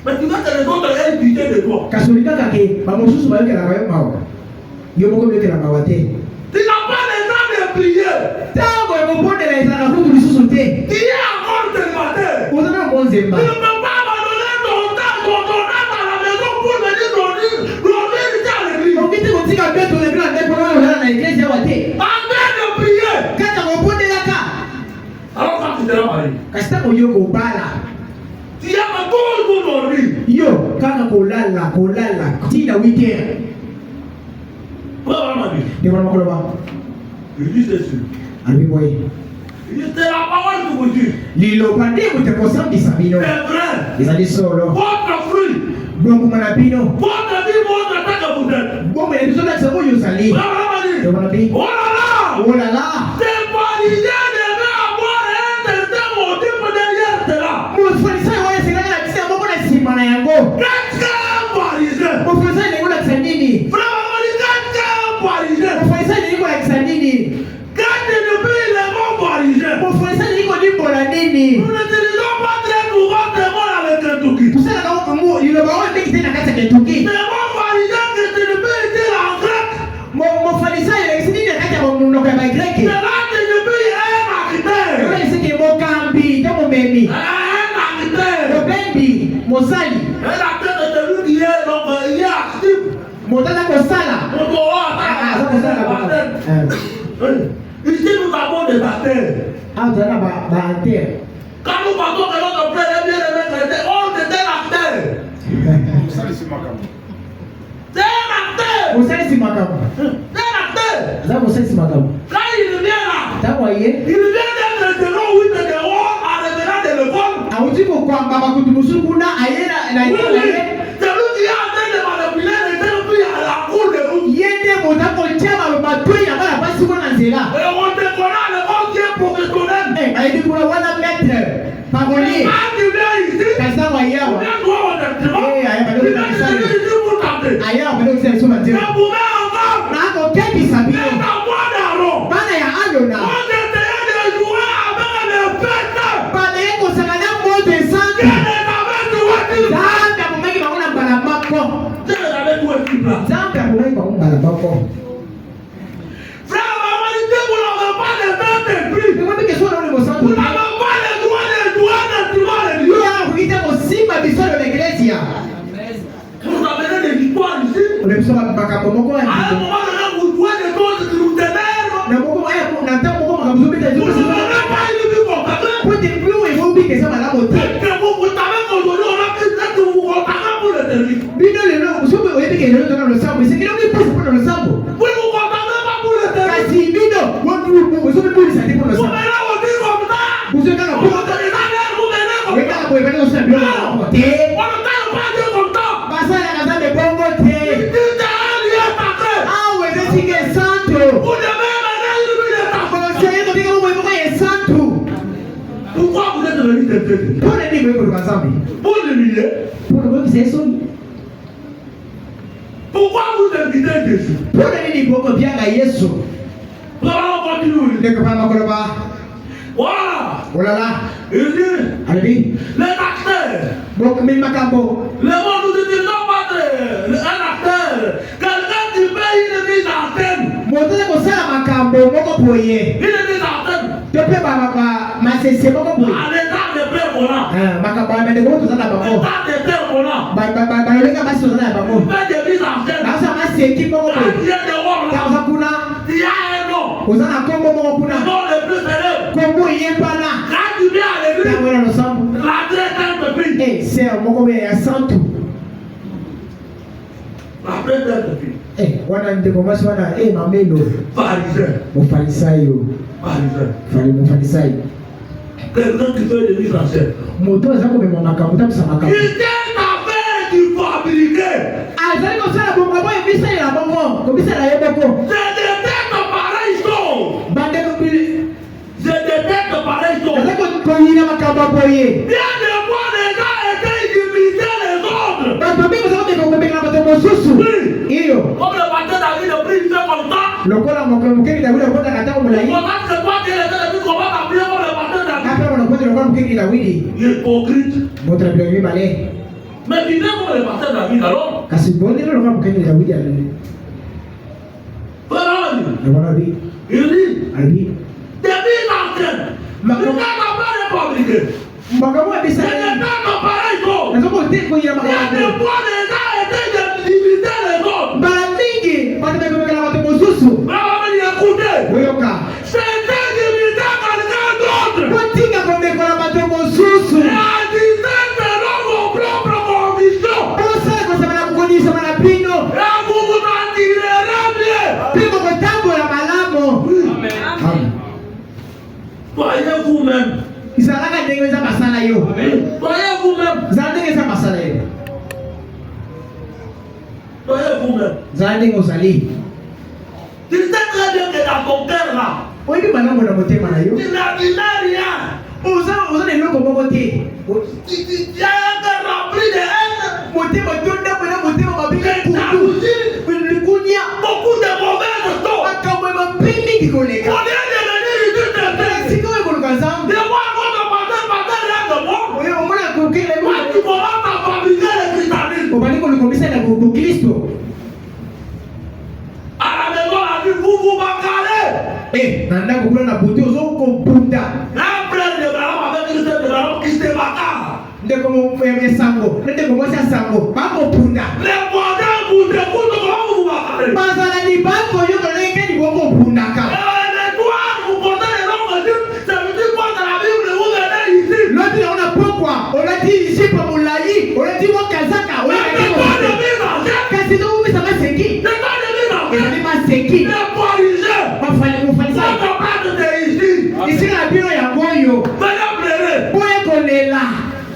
Mais tu vas te les autres hériter de toi. Kasolika kake ba mosusu ba yokela ba yo mawa. Yo moko be yokela mawa te. Tu n'as pas le temps de prier. Tango e mopondela ezala kutu lisusu te. Tu es encore célibataire. Ozana bonzemba. Tu ne peux pas abandonner ton âme à la maison pour venir dormir à l'église. Okite kotika beto le bila ndeko na wala na iglesia wa te. En train de prier. Kata mopondela ka. Alors quand tu te lèves à lui, Kasita koyo kobala. tu as ma cause pour dormir. Yo kaka kolala tina 8h. Frère m'a dit, Ndeko na makolo ba. je dis ceci. Albi boy. Il dit, c'est la parole qui vous dit. Liloba nde mutekosambisa bino. C'est vrai. Ezali solo. Votre fruit, Bongo mana bino. votre vie, votre état que vous êtes. Bongo ya biso na sabo yo sali. Frère m'a dit, Ndeko na bi. oh là là, Oh là là. c'est pas l'idée devait avoir un certain motif derrière cela. Mo falisa wa singana na kisa bongo na sima na yango. Qu'est-ce qu'un pharisien? Mo falisa ni ngola tsanini. Frère m'a dit, qu'est-ce qu'un pharisien? Mo falisa ni ngola tsanini. Quand tu ne peux les bons pharisiens, Mo falisa ni ngodi bola nini. nous n'utilisons pas très souvent ces mots avec Kentucky. Kusala ka mo liloba wa ndeki tena kata Kentucky. Ces bons pharisiens que tu ne peux dire en grec, Mo falisa ya kisini na kata mo no ka ba greki. c'est là que tu ne peux un architecte. Yola iseke mo kambi tamo memi. Un architecte. Mo bendi mosali. Un acteur de celui qui est donc il est actif. Mo tata kosala. On doit Ça kosala ba. Ici nous avons des acteurs. Ah tana ba anter. Quand nous pensons que notre frère est bien aimé chrétien, on est un acteur. C'est un acteur. Mosali si makamu. C'est un acteur. Za mosali si makamu. Quand il vient là, Tango ye. il vient d'être de l'eau, oui, de dehors, en revenant de l'école. Auti ko kwamba bakutu musuku na ayena na Oui, ina oui. ye. C'est lui qui est en train de manipuler les jeunes filles à la cour de route. Yende motako chama batoi ya bana basi kona nzela. Et on te connaît à l'école qui est professionnel. Eh, ayi kuna wana maître. Parolier. Quand tu viens ici, Kasa wa tu yawa. viens droit au instrument. Eh, ayi Tu bado viens na ici kisali. pour tenter. Aya bado kisali so Mais batira. vous mettez encore, Na ko kebi c'est sabino. à moi d'Aaron. Bana ya alona. On essayait de jouer avec les fêtes. Bana yeko sakana mo de Je sangue. les avais joué. Zanga mumaki bakuna bala mako. Je les avais joué tout là. Zanga mumaki bakuna bala mako. Frère, maman, il dit, vous n'avez pas le temps d'esprit. Ni mwami kesho na ule mosantu. Vous n'avez pas le droit de jouer un instrument de Dieu. Yo ya kuita mo simba biso de l'iglesia. On est sur ma camomoko. À un moment donné, vous jouez des choses qui nous énervent. Na moko on entend moko ma mzobe ta Vous ne savez pas une vie comparée. Pour te plus on évolue que ça va la montée. Vous savez qu'aujourd'hui, on a pris ça que vous vous comparez pour l'éternité. Bino le nom, vous savez on est que le dans le sable, c'est que l'on est pas dans le sable. Vous ne vous comparez pas pour l'éternité. Kasi bino, vous savez pour ça pour le Vous sable. venez au dire comme ça. Vous savez quand Vous venez comme on ça. est venir au sable la montée. On ne parle pas de comme ça. Basa la casa de bongo te. Ah ouais, c'est que santo. Vous devez mener une vie de ta Quand c'est que vous voyez est santo. Pourquoi vous êtes venu t'intéresser? Pour les dire pour le ensemble. Pour l'humilier. Pour le c'est son. Pourquoi vous invitez Jésus? Pour les dire bongo bien ga Yesu. Nous allons continuer. Ne que pas makoloba. Voilà. Oh là là. Il dit, Allez. les acteurs. Bon, mais makambo. Le monde nous dit non pas un acteur. Quelqu'un qui paye une mise en scène. Moto ko sala makambo moko boye. Une mise en scène. To pe ba masese moko boye. À l'état de père Mona. Makambo ba de ko to sala bako. L'état de père Mona. Ba lenga basi to sala bako. Fait des mises en scène. Ba sa maseki moko Quand boye. il y a des rois là, Ta kuna. il y a un nom. Ozana kombo moko Le kuna. nom le plus célèbre. Kombo yepana. Quand tu viens à l'église, Ta wala no sambu. la traite de fille. Eh, c'est moko be ya santu. La traite de fille. Eh, wana ndeko masi wana mamelo. Pharisien. Mufarisayo. Pharisien. Mufarisayo. Quelqu'un qui fait des mises en scène. Moto za ko be makambo ta sa makambo. Il tient affaire qu'il faut fabriquer. Azali ko sala bongo boye bisa ya bongo. Ko bisa la yeboko. Je déteste pareil chose. Bande ko bili. Je déteste pareil chose. Azali ko yina makambo boye. Bien des fois, les gens essaient d'imiter les autres. Bato be ko sa ko be ko bato mosusu. Iyo. Comme le pasteur David le prie, il fait comme ça. Lokola mokeni Daudi ko kata ko mulai. Comment c'est toi qui es le plus comment t'appeler comme le pasteur David? Après on ko lokola mokeni Daudi. Hypocrite. Moto na bi balé. Mais tu fais comme le pasteur David alors? Kasi bonde lokola mokeni Daudi ali. Voilà. Lokola bi. Il dit, Ali. depuis l'ancienne, Ma- tu n'as pas de fabriquer. Makambo Je bisa. déteste pareil chose. Nazo ko te ko yina Bien des makambo. fois, les gens essaient d'imiter les autres. Mara mingi bato be ko kala bato mosusu. Mais on va dire, écoutez, Oyoka. c'est d'imiter quelqu'un d'autre. Potinga ko be ko bato mosusu. Et à disant selon vos propres convictions. Osa ko sa na ko ni sa na pino. Et vous vous en tirerez bien. Pimo ko tambola malamo. Amen. Soyez vous-même. Isalaka ndenge za masala yo. Soyez vous-même. Za ndenge za masala yo. Soyez vous-même. Za ndenge ozali. Tu sais très bien que dans ton cœur là, Oyebi malamu na motema na yo. tu n'as rien. Oza na eloko moko te. Tu as un cœur rempli de haine, Motema tonda mwana motema mabika de kutu. jalousie, Likunya. beaucoup de mauvaises choses. Makambo ya mapindi kikoleka. Au lieu de venir ici te faire, Sika we koluka nzambe. de voir votre pasteur rien de moi. Oyo omona kokele Moi, tu commences à fabriquer le christianisme. obali kolukomisa na Kristo. À la maison, la vie, vous m'encadrez. Eh, na ndako kuna na bote ozo ko bunda. Un frère de Balaam avec une sœur de Balaam qui se bagarre. Ndeko mo sango. Ndeko mo sango. Ba ko bunda. Les voisins vous écoutent comment vous bagarrez. Bazala ni ba ko yo ko leke ni ko bunda ka. Les toits, vous portez les noms de Dieu. Ça veut dire quoi dans la Bible, vous venez ici. Loti ona pokwa. Ona ti ici pa mulai. Ona ti mo kazaka. Ona Mais ti c'est mo. pas de mise en scène. Kasi no umi sama seki. C'est pas de mise en Eza scène. ni ma seki. Les pharisiens. Mo fali Ça sa. ne pas de ici. Isi na biro ya moyo. Venez pleurer. Boye kolela.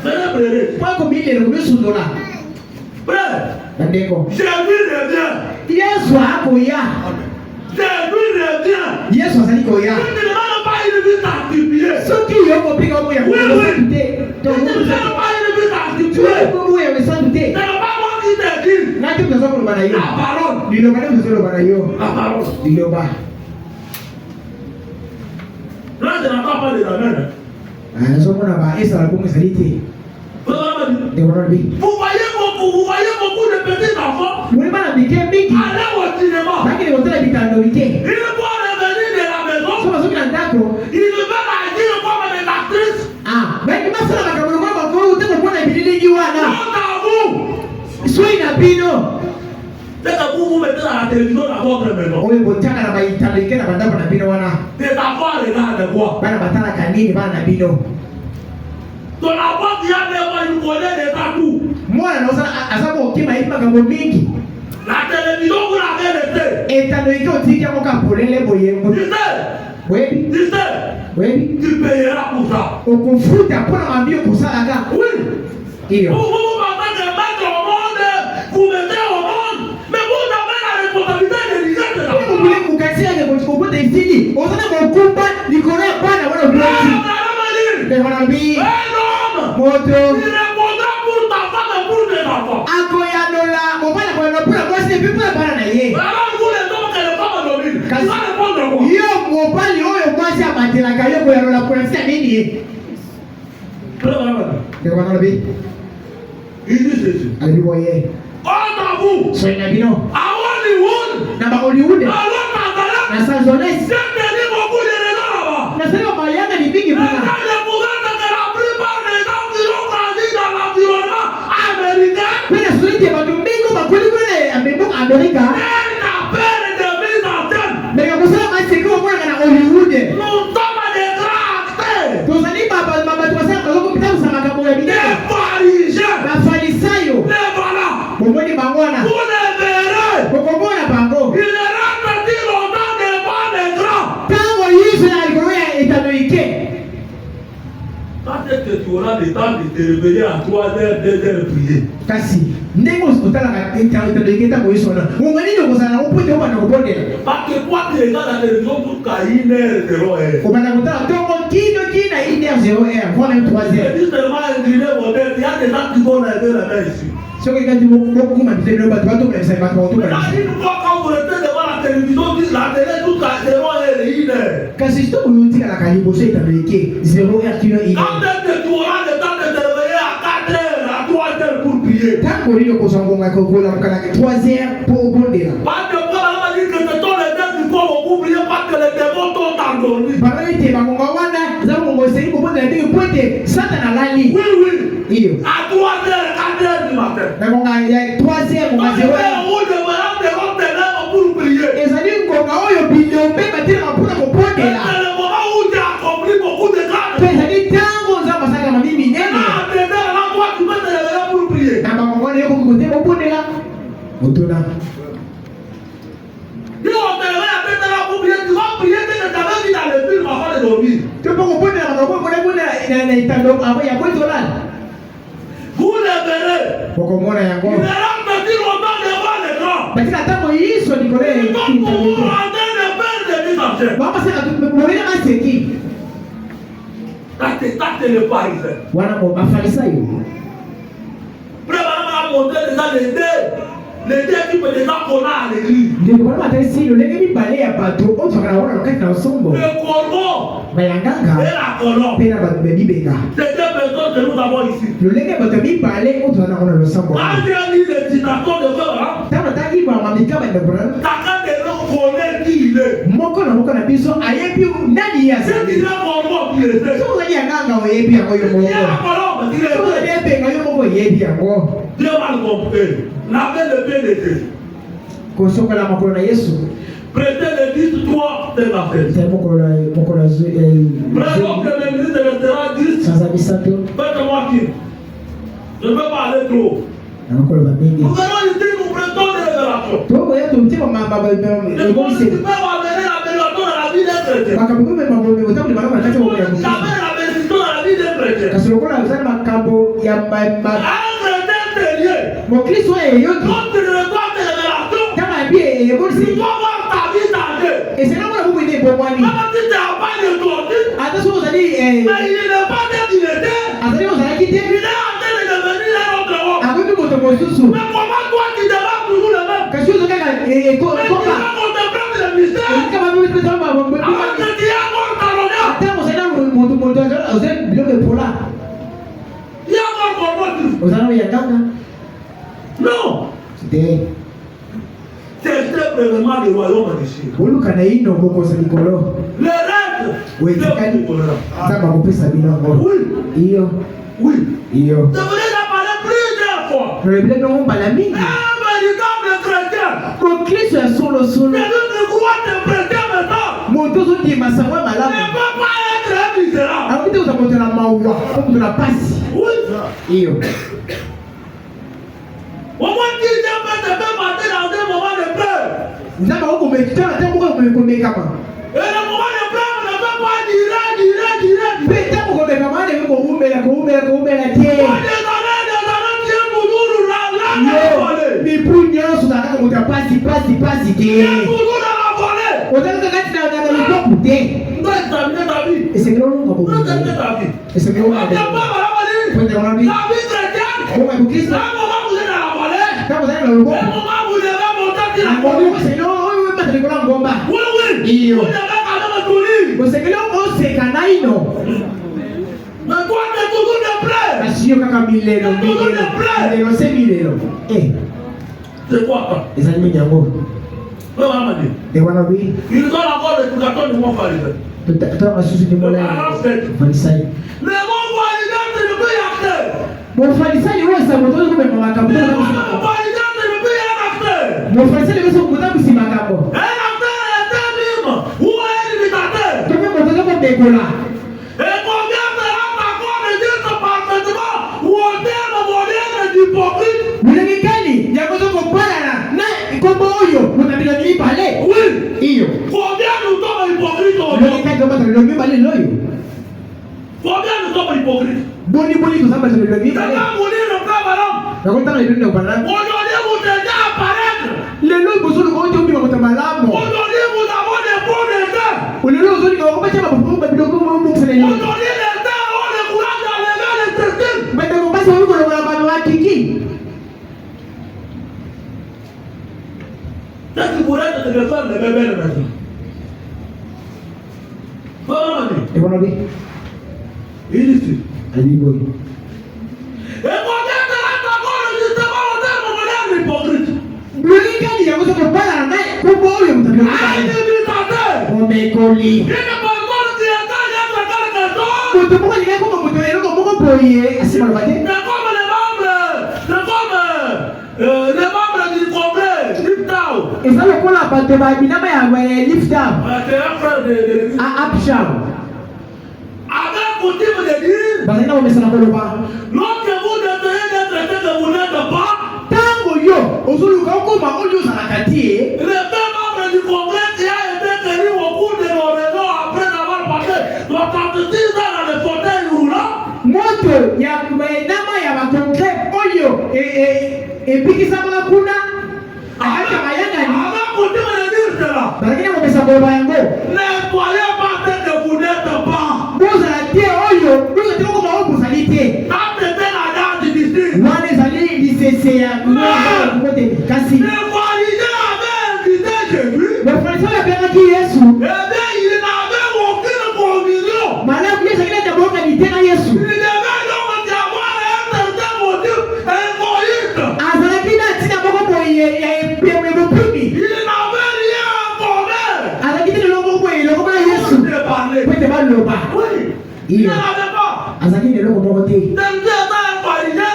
Venez pleurer. Boye ko milele ko sundola. Frère, Ndeko. j'ai vu le bien. Yesu akoya. J'ai vu le bien. Yesu azali koya. Tu ne demandes pas une vie sanctifiée. Soki yo ko pika mo ya ko Oui, oui. te. Tu ne demandes pas une vie sanctifiée. Ko mo ya ko te. Ce n'est pas moi qui te dis. Na te pesa ko bana yo. La parole. Liloba na pesa ko bana yo. La parole. Liloba. Là, je n'entends pas les amens. Ah, so mona ba esa la ko mo salite. De wona bi. Vous voyez beaucoup de petits enfants Mo ba na bike mingi. aller au cinéma. Ba ki ko tela bitando ite. Ils vont revenir de la maison. So ba so na ndako. Ils veulent agir comme des actrices. Ah, ba ki masala ba ka mo ba ko ute ko mona bilili wana. Quant à vous, So ina bino. c'est que mettre à la télévision dans votre maison. oyo botanga na baitandike na bandako na bino wana Tes enfants regardent quoi? bana batalaka nini bana na bino Ton enfant qui a des fois, il connaît des tatous. mwana naosala aza mokima yebi makambo mingi La télévision, vous l'avez laissée. etandike otiki yango ka polele boye boyebi boyebi Tu payeras pour ça. okofuta mpona mambi okosalaka Oui. iyo Vous pensez de mettre au monde, vous mettez au monde, mais vous avez la responsabilité de diriger ces enfants. mobile mokati yake kobota esili ozana mokumba likolo ya bana wana biloti wana moto Il répondra pour ta femme et pour tes enfants. akoyanola mobali akoyanola mpona mwasi epi mpona bana na ye Alors vous les hommes que les femmes dominent, il va répondre quoi? yo mobali oyo mwasi amatelaka yo koyanola mpona sia nini ye ewanalobi Il dit ceci. alobi boye Honte à vous. soki na bino À Hollywood, na bahollywood à Los Angeles, na San Jones j'ai tenu beaucoup de raisons là-bas. nasali bamayanga ni mingi Mais mpona quand je pouvais que la plupart des gens qui ont grandi dans l'environnement américain, mpe na solite bato mingi bakoli kuna meboka amerika et la peur de mise en scène, meka kosala maseki omonaka na hollywood nous sommes des grands acteurs, tozali bato bazokopitamisa makambo ya des bideka pharisiens. bafarisayo Les voilà. bomoni bango wana Vous les verrez. bokomona bango Il est rentré longtemps devant les grands. ntango yiso ya likolo ya etano ike Quand est-ce que tu auras le temps de te réveiller à 3h, 2h prier? kasi ndenge otalaka etano ike ntango yiso wana onganini okozala nango mpo te obanda kobondela Parce que toi, tu regardes la télévision jusqu'à 1h, 0h. obanda kotala ntongo kina 1h0h voire même 3h C'est justement incliné mon tête. Il y a des gens qui vont lever la main ici. soki kati bokuma bisebino bato batombola bisai bato Maintenant, bakotobola une fois quand vous restez devant la télévision, la télé jusqu'à 0h, 1h. kasi sito oyo otikalaka liboso etano ike 0h kino Quand est-ce que tu auras le temps de te réveiller à 4h, à 3h pour prier? ntango nini okozwa ngonga kolamukalaka 3h mpo obondela Parce que Paul a dit que ce sont les gens qui font beaucoup prier parce que les démons t'ont endormi. bano ete bangonga wana eza bongongo eseli kobondela te po ete satana alali Oui, oui. iyo À 3h, 4h du matin. na ngonga ya 3h ngonga Quand tu 0h fais un rouge de malade, tu rentres tes lèvres pour prier. ezali ngonga oyo binombe batelema mpona C'est kobondela le moment où tu as accompli beaucoup de grandes mpe choses. ezali ntango nzambe asalaka mabi minene Ah, maintenant, là, toi, tu peux te réveiller pour prier. na bangonga wana yokoki kote kobondela otona Si on te réveille à 7h pour prier, tu vas prier dès que tu avais vu dans le film avant de dormir. to mpo kobondela makambo bonabondela na etando avo ya koetolala Vous les verrez. bokomona yango Il est rentré longtemps devant les grands. batika ntango yiso likolo ya Ils sont pour en train de faire des mises en scène. bamasaka mobele maseki Ça, c'est le pharisien. wana bafarisayo Préparez à monter déjà les deux types de gens qu'on a à l'église. ndeko bana batalisi lolenge mibale ya bato ozwaka na wana lokati na osombo Le corbeau bayanganga et la colombe. mpe na bato babibeka C'est deux personnes que nous avons ici. lolenge ya bato mibale ozwaka na wana losambo Quand tu as dit les citations de feu, ntango nataki bamamika bandeko na chacun de nous connaît qui il est. moko na moko na biso ayebi nani ye Si tu azali es corbeau, qui il est. soki ozali yanganga oyebi yango yo Il y a la moko colombe, qui il soki ozali est. ebenga yo moko oyebi yango Dieu va le compris. Lavez le pied de Dieu. kosokola mokolo na yesu Prêtez le 10-3 de la fête. ezali mokolo Vraiment que le ministre restera 10. sanza misato Faites-moi qui. Je ne veux pas aller trop. na mokolo bamingi Nous allons ici, nous prêtons des révélations. tokoya totie Et quand tu peux amener la bénédiction dans la vie d'un chrétien. makambo komema otambola malamu na kati ya moko ya mosusu Jamais la bénédiction dans la vie d'un chrétien. kasi lokola ozali makambo ya Un chrétien sérieux. mokristo oyo eyoki Quand tu reçois tes révélations, ntango yabi tu eyebolisi dois voir ta vie changer. esali mona bubu ende ebongwani Même si tu n'as pas de torture, ata soki ozali mais il n'est pas tel qu'il était. azali ozalaki te Il est en train de devenir un autre homme. akoki moto mosusu Mais comment toi tu demandes toujours le même? kasi ozo kaka Mais tu ekoka vas contempler le mystère. Avant que tu aies encore ta honneur. ntango ozali na moto ozali biloko epola Il y a encore comment tu. ozali na oyanganga Non. te C'est vraiment le royaume des cieux. oluka na ino bokoza likolo Le reste, Oui, Dieu c'est vous donnera. nzambe akopesa bino yango Oui, iyo oui. iyo Je voulais en parler plusieurs fois. lolebile ndongo mbala mingi Un véritable chrétien. Kristo ya solo solo. C'est lui qui croit interpréter maintenant. Moto zo di masawa Ne malamu. peut pas être un misérable. Akute utakutana maua, utakutana pasi. Oui. Hiyo. Au moins qu'il n'y a pas de même matin dans un moment de pleurs. Nzamba huko umekutana hata Mungu amekomeka kama. Et le moment de pleurs ne peut pas dire. Peta kukomeka maana yuko kuumbela tie. Des années, Dieu nous loue la Ni punyo sunataka kuta pasi tie. Dieu nous loue dans la volée. Utaka kati na lukoku tie. Tu dois examiner ta vie. Esekelo lunga Tu dois bobo. examiner ta vie. Esekelo lunga Il n'y a bobo. pas de Kwenda la wanabi. vie chrétienne. Kwa Kristo. À un moment où vous êtes dans la volée. Kama zana na À un lukoku. moment où vous devez monter sur la Ngombe volée. selo wewe matakula ngomba. Oui. Iyo. Vous devez quand même tourner. Osekelo oseka naino. Mais toi, tu es toujours de plaire. Asiyo kaka milelo. Milelo se milelo. C'est quoi ça? Ezali minyango. Oui, maman dit. De wanabi. Ils ont encore des éducateurs du mot pharisien. Tuta masusu ni mola. Farisai. Le mot pharisien, c'est le pays acteur. Mon farisai wewe sabato ko bema makambo. Le mot pharisien, c'est le pays acteur. Mon farisai wewe sabato ko bema makambo. Un acteur est un libre ou un imitateur. Kama mtoto ko bekola. Et combien sera d'accord de dire ce parfaitement ou au terme moderne d'hypocrite? Mulekani yakozo ko bala na kombo oyo mutabila ni pale. Oui. Iyo. Combien nous sommes hypocrites aujourd'hui? Mulekani ko batalo ni pale loyo. Combien nous sommes hypocrites? Boni to samba to ni C'est pale. pas mourir le frère Balaam. Nakotana ni ndio bana. Aujourd'hui, vous devez apparaître. Lelo bosolo ko to bima kotamalamo. Aujourd'hui, vous avez des bons états. Lelo zoli ko ba chama ko ba bidoko mo mo sene ni. Aujourd'hui, les états ont le courage d'enlever les testiles. Bete ko basi ko lo ba ba kiki. Qu'est-ce qui pourrait être de faire le bébé maintenant? Voilà, E wanabi. il est ici. Ali boy. Et combien sera d'accord justement au terme moderne hypocrite? Mulekani yakozo ko bala na kombo oyo mutabila ni Un pale. imitateur. Omekoli. Il ne peut pas dire d'être quelque chose. Moto moko linga ko moto eloko moko boye asima lo bate. C'est comme les membres du congrès, Liptao. Eza lokola bato ba binama ya lift up. C'est un frère de A Absham. avec coutume de dire, Bazina bomesana koloba. lorsque vous essayez d'être traité que vous n'êtes pas, Tango yo ozoluka okoma oyo ozalaka tie. le même membre du congrès qui a été tenu au cours de nos réunions après avoir passé 66 ans dans le fauteuil roulant, Moto ya binama ya bakonkre oyo epikisamaka kuna akaka mayanga ni. avec coutume de dire cela, Bazina bomesana koloba yango. ne soyez pas ce que vous n'êtes pas. Bozala tie oyo oyo te okoma oyo bozali tie. Ça c'était la date du district. Wana ezali lisese ya kote kasi. Les pharisiens avaient invité Jésus. Bafarisi bayapengaki Yesu. Eh bien, il n'avait aucune conviction. Malamu Yesu akileta bokani te na Yesu. Il devait donc y avoir un certain motif égoïste. Azalaki na ntina moko boye ya bopimi. Il n'avait rien à commettre. Azalaki te lelo moko boye eloko na Yesu. De parler. Po ete baloba. Oui. Il Iyo. n'en avait pas. Azalaki na eloko moko te. Jésus était un pharisien.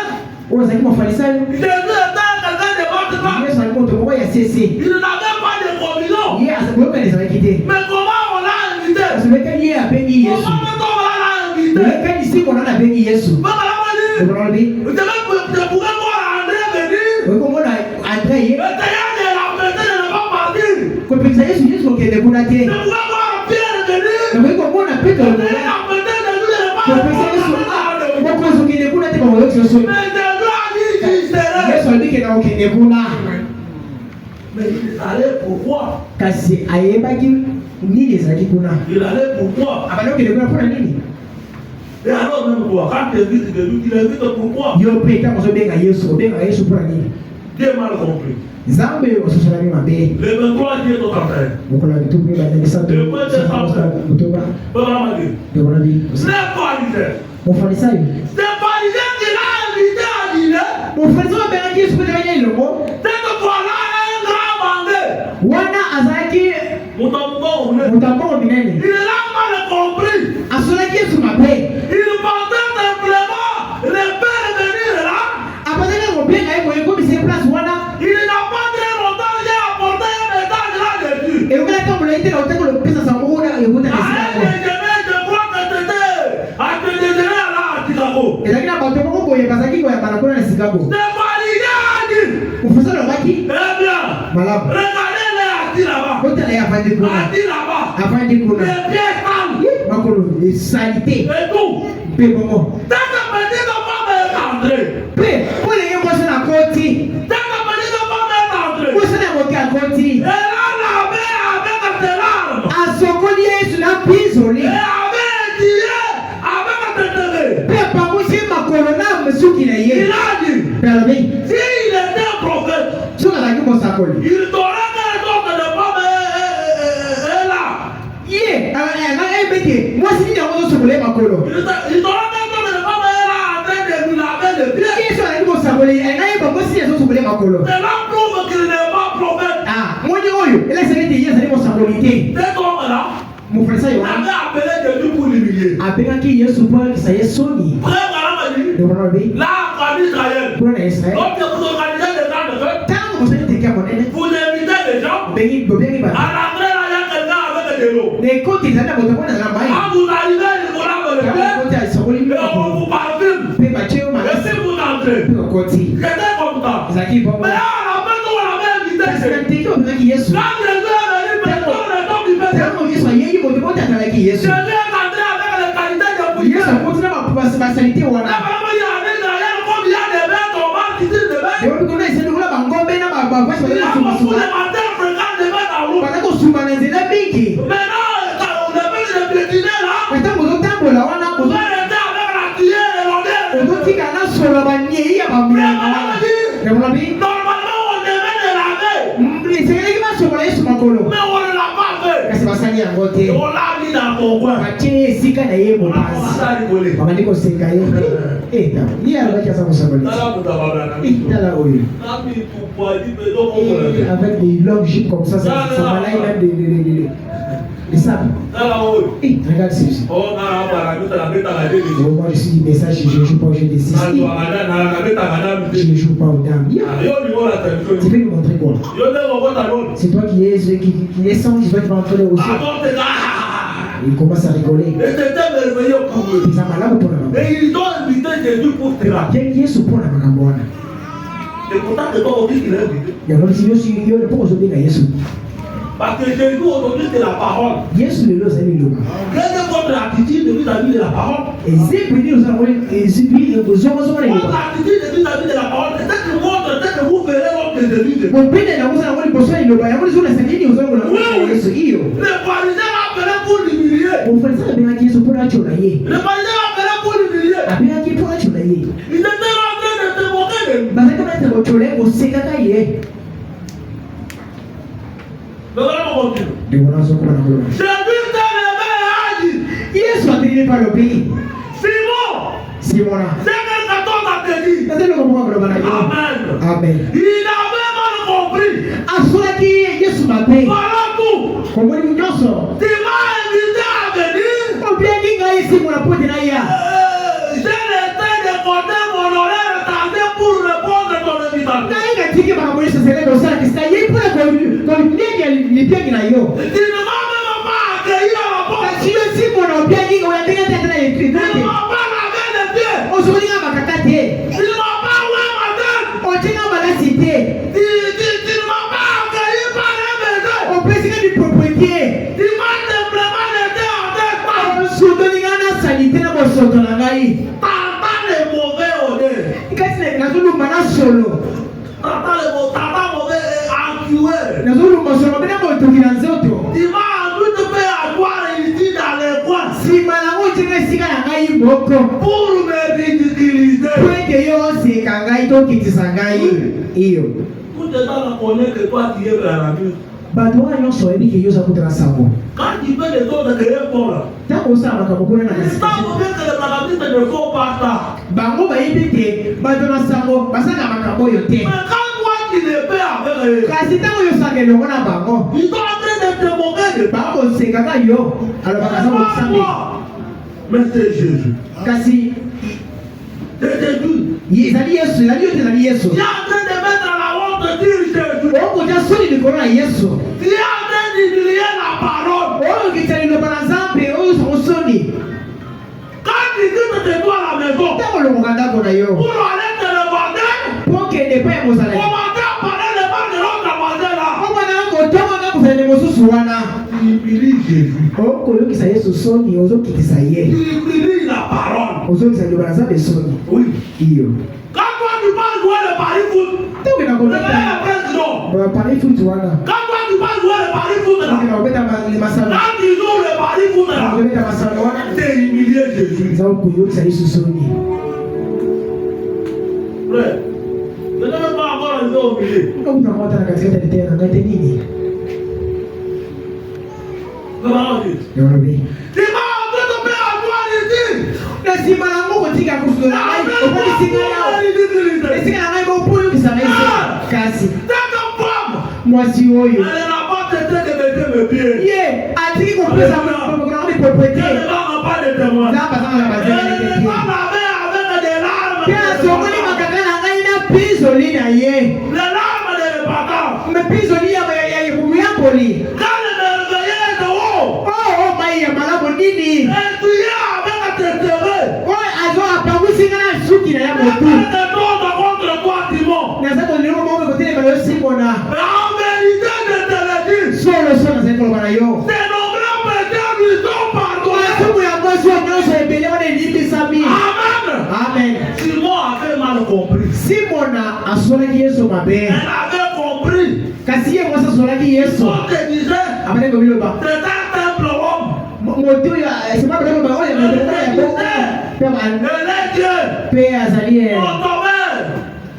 Oyo azalaki mafarisayo. Jésus était quelqu'un de votre part. Yesu azalaki moto moko ya sese. Il n'avait pas de conviction. Ye boyokani ezalaki te. Mais comment on l'a invité? Azolekani ye abengi Yesu. Comment on l'a invité? Olekani siko nana abengi Yesu. Papa l'a dit. Okololobi. Je pourrais voir André venir. Okomona Andre ye. Le théâtre de la fête ne va pas partir. Kopekisa Yesu Yesu okende kuna te. Je pourrais voir Pierre venir. Nakoki komona Petro Le okende. théâtre de la fête ne va pas Kopekisa Yesu partir. mokonzi okende kuna te bakoyoki Yesu. Mais Jésus a dit qu'il serait. Yesu alobiki na okende kuna. Mais il allait pourquoi? Kasi ayebaki nini ezalaki kuna. Il allait pourquoi? Abandi okende kuna mpona nini? Et alors même toi, quand tu invites Jésus, tu l'invites pourquoi? Yo mpe ntango ozobenga Yesu obenga Yesu mpona nini? Dieu mal compris. Nzambe ososolaki mabe. Le 23 Dieu est au contraire. Mokolo ya bituku mibale misato motoba Papa m'a dit. ndeko na bi. C'est pharisien. Mofarisayo. C'est pharisien qui l'a invité à dîner. Mofarisayo abengaki Yesu mpe tekaki elongo. Cette fois-là, un grand bandit. Wana azalaki Moto moto ya mbongo minene. il l'a mal compris. Asolaki Yesu mabe. Il pensait simplement le faire venir là. Abandaki kobenga ye boye ekomisa ye place wana. Il n'a pas très longtemps, j'ai apporté été là, on le pesa sa mona et vous t'avez et là, il y a pas de monde pour y passer qui va à la Chicago. Vous faites le baki? Malade. Regardez-les là-bas. Quand elle est avant de courir. Avant de courir. Les pieds sales. Makolo, les saletés. Et tout. Peu comment? Tant que petit enfant est entré. Peu, pour les gens qui sont à côté. Tant que petit enfant est entré. Vous êtes à côté. Et là, la mère avec tes larmes. À son collier, sur la pisolée. Et avec Dieu, avec tes télé. Peu, par où c'est ma colonna, monsieur qui l'a Il eu. a dit. Permis. S'il était un prophète. Sur la gueule, ça colle. Il t'aurait des autres de femmes et là. Yeah, moi si il y a un autre problème ma colo. Il t'aurait des autres de femmes et là en train de nous laver les pieds. Qui est sur la gueule ça colle? Elle n'a pas moi si il y a un autre problème ma colo. Cela prouve qu'il n'est pas prophète. Ah, moi dis oyo, elle a essayé de dire ça dit mon sabolité. Cet homme-là, Mon frère ça y il avait appelé Jésus pour l'humilier. Appela qui Yesu pour que ça y est soni. Frère Branham a dit, De mon avis, là, en Israël, pour Israël. donc vous organisez des grandes fêtes, Quand vous allez te faire mon aide, vous invitez les gens, béni, béni, béni. à l'entrée, là, il y a quelqu'un avec de l'eau. Les côtes ils allaient botter dans la main. Quand vous arrivez, il vous lave le Quand pied, vous allez sur le et on vous parfume. Pe bache o ma. Et si vous entrez, Pe okoti. j'étais content. Zaki bon. Mais là, à la fin, nous, on avait invité Parce que Jésus. t'es comme ça qui Yesu. Quand Jésus est venu, personne n'est tombé du fait. Tellement Yesu a yéyi botte botte dans la qui Yesu. Jésus est entré avec les qualités de Yesu prière. a continué ma sanité Là, wana. vraiment, il y a en Israël, comme il y a des bêtes, on va quitter des bêtes. Et on peut essayer de voir ma ngombe na ba ba Il y a ba beaucoup de matins fréquents des bêtes en route. Bana ko suma na nzela mingi. Maintenant, on appelle les piétinés là. Kata mozo tambola wana Vous mozo. allez être avec la cuillère et l'odeur. Ozo tika na solo ba nyei ya ba mura. Ya mwana bi. Normalement, on devait les laver. Sengeli ki ma solo Yesu makolo. Mais on ne l'a pas fait. Kasi basali yango te. On l'a mis dans ton coin. Batie esika na ye On a commencé mopasi. à rigoler. Babandi kosenga ye. Ye alobaki aza kosaboli. Tala oyo. Et avec des longues jupes comme ça malaye même des sables. Et regarde ceci. Oh, moi je suis message, je ne joue pas au jeu des 6. Je ne joue pas aux dames. Tu peux nous montrer quoi? C'est toi qui es sans, c'est toi qui vas entrer aussi. Il commence à rigoler. Il s'en malade pour la maman. Et ils ont invité Jésus pour cela. Bien Yesu pour la maman. Et pourtant, c'est pas aujourd'hui qu'il est invité. Il y a un signe aussi, il y a un peu aujourd'hui à Yesu. Parce que Jésus aujourd'hui c'est la parole. Yesu le lose ami loma. Quelle est votre attitude vis-à-vis de la parole? Et c'est pour dire aux gens, et c'est puis aux gens Votre attitude vis-à-vis de la parole, c'est ce qui montre ce que vous ferez lorsque Jésus est. mon père n'a pas envoyé pour ça il loma. Il a envoyé sur la scène aux gens pour la Yesu iyo. Les pharisiens appelaient pour l'humilier. Mon frère ça bien Yesu pour la chonaye. Les pharisiens appelaient pour l'humilier. Bien qui pour la chonaye. Ils étaient en train de se moquer de lui. Parce que maintenant votre chonay au sekaka yé. Mais voilà mon Dieu. De voilà ça comment on Jésus s'est levé et a dit, Yesu a tenu par le pays. Simon, Simona. c'est que Satan t'a dit. That's le comment on va Amen. Amen. Il avait mal compris. Asola qui Yesu m'a payé. Voilà tout. Comment il nous sort? Tu m'as invité à venir. On bien dit que Yesu mon apôtre na ya. J'ai l'été de compter mon horaire tardé pour répondre à ton invitation. Naïga tiki makamoyo sasele do sala kista ye pour la communauté les pieds na yo. Tu ne m'as même pas accueilli à la porte. Parce que si mon bien dit on a déjà tête na écrit. Tu ne m'as pas lavé les pieds. On se dit à makakate. Tu ne m'as pas oué ma tête. On tient à la cité. Tu ne m'as pas accueilli par la maison. On peut dire du propriété. Tu m'as simplement laissé en tête. On se donne na sanité na bo soto na ngai. T'entends les mauvais odeurs. Kasi na zulu mana solo. T'entends mauvais enculé. Na zulu masolo bena mo to kiranzoto. Tu m'as envie de faire avoir ici dans les coins. Si malango tine sika na ngai boko. Pour me ridiculiser. Kweke yo se kangai to kitisa ngai. Iyo. Tout le temps on connaît que toi tu es vers la muse. Bato wana nyonso oyebi ke yo za kutana sango. Quand tu fais des autres que les pauvres là. Ntango osala makambo kuna na C'est pas pour dire que les magasintes ne font pas ça. bango bayebi te bato na sango basaka makambo oyo te. Mais quand toi tu les fais avec eux, Kasi ntango oyosaka elongo na bango ils sont en train de te moquer de toi. bango kosekaka yo alobaka za kosambe. Mais c'est Jésus. Kasi C'est Jésus. ezali Yesu ezali yo te ezali Yesu. Tu es en train de mettre à la honte sur Jésus. okotia soni likolo na Yesu. Tu es en train d'humilier la bandako na yo. Pour aller te le border. Pour que ne pas mozala. Commencer à parler le mal de l'autre voisin là. On va na kotonga na kuzana mosusu wana. Humilie Jésus. Oh, koyoki sa Yesu soni, ozokitisa ye. Humilie la parole. Ozokitisa liloba za besoni. Oui. Iyo. Quand toi tu vas jouer le pari foot. Toke na C'est kobeta. le président. Ba pari foot wana. Quand toi tu vas jouer le pari foot là. Toke na kobeta masala. Quand tu joues le pari foot là. Kobeta masala wana. C'est humilier Jésus. Za koyoki sa Yesu soni. Frère. Je ne veux pas encore arriver au milieu. Kama utamwata na katikati ya tena ngate nini? Comment on dit? Ndio nabii. Tu vas entrer ton père à toi ici. Lazima na Mungu tika kusula. Okoli singa yao. Singa na ngai bo puyo kisana isi. Kasi. Cette femme. Mwasi oyo. Elle n'a pas tenté de mettre mes pieds. Ye, atiki kupesa kwa propriété. Elle ne va pas de témoin. Za pasanga na bazeli Elle nete. ne va pas avec des larmes. Kila sokoni makaka na ngai na piso lina ye. Les larmes de repentance. Me piso lia ya kumuyakoli. Quand le merveilleux de haut. Oh, mai ya malamu nini? Et tu es avec tes terreux. Oh, azo apangusi ngana suki na ya Et motu. de toi contre toi, Timon. Na zako lero mo ko tele balo simona. Mais en vérité, je te le dis. Solo solo zako bana yo. Tes nombreux péchés lui sont pardonnés. Siku ya mwanzo nyosho ebele wana libisa mi. Amen. Amen. Simon avait mal compris. Simona asolaki Yesu mabe. Elle avait compris. Kasi ye mwasa asolaki Yesu. On te disait, Amane ko biloba. c'est un simple homme. Moto ya sema bado ba oya moto ya bo. Pe Elle est Dieu. pe azali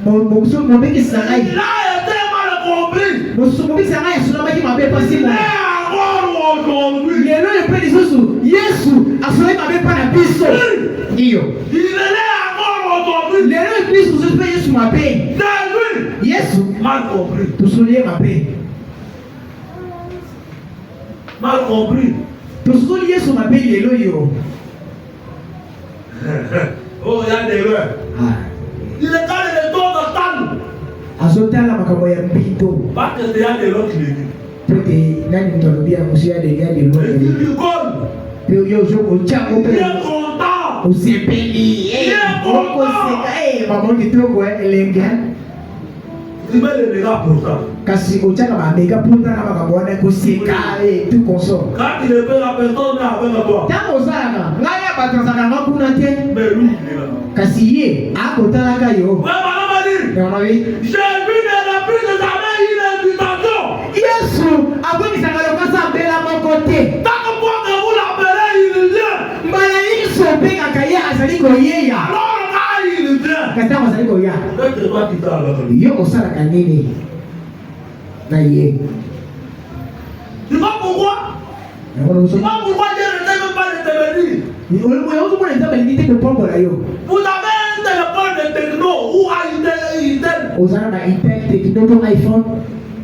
Ton sauveur. mo mbeki sangai. Il a été mal compris. Mo mbeki sangai asolaki mabe pa Mais Simona. encore aujourd'hui, Lelo ye pe lisusu Yesu asolaki mabe pa na biso. Iyo. il est encore aujourd'hui. Lelo ye lisusu pe Yesu mabe. C'est lui. Yesu Mal compris. tosoli mabe. Mal compris. Tosoli Yesu mabe lelo yo. Oh, il y a des erreurs. Ah. Il est quand les taux de temps. Azotala makambo ya mbito. Parce que c'est un des autres qui le dit. Pete nani mtolobia musia de gadi Et si lo. tu connais, Pe yo joko chako il pe. est content. Usepeli. Oko seka mama kitoko elenga. Il met les dégâts pour ça. Kasi ochaka ba mega puta na makambo wana ko seka tout consort. Quand il est fait, la personne est avec toi. Tango zalaka ngaya batanzaka makuna te. Mais lui, il est là. Kasi ye akotalaka yo. Ouais, madame a dit, Na mabe. j'ai vu depuis de jamais une invitation. Yesu akomisaka lokasa mbela mokote. Tant que moi que vous l'appelez, il vient. Mbala Yesu pekaka ye azali koyeya. Alors là, il vient. Kasi tango azali koya. C'est toi qui t'as avec lui. Yo osalaka nini na ye. Tu vois pourquoi? Yango Tu vois pourquoi Dieu ne t'aime même pas de te bénir? ozomona eza balingi te kopombola yo. Vous avez un téléphone de techno ou Intel. Ozala na Intel Tecno to iPhone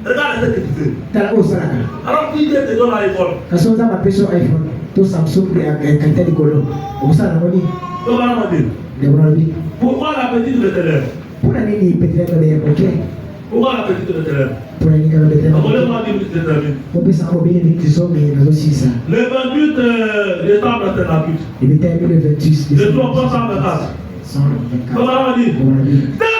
Regarde ce que tu fais. tala osalaka. Alors si Dieu te donne l'iPhone, Kasi oza bapeso iPhone to Samsung ya kalite likolo. Osala nango nini? comment on va dire? Ndekona lobi. Pourquoi la petite de tes lèvres? Mpona nini petelelo ya moke? Pourquoi la petite de tes lèvres? Mpona nini kaka petelelo? Relève-moi 10 minutes, c'est terminé. Opesaka mobili miniti zomi nazosisa. Le 28 décembre, c'est la pute. Ebetayemi le 28 Le 304. 124. Comment on va dire? Ndekona lobi. C'est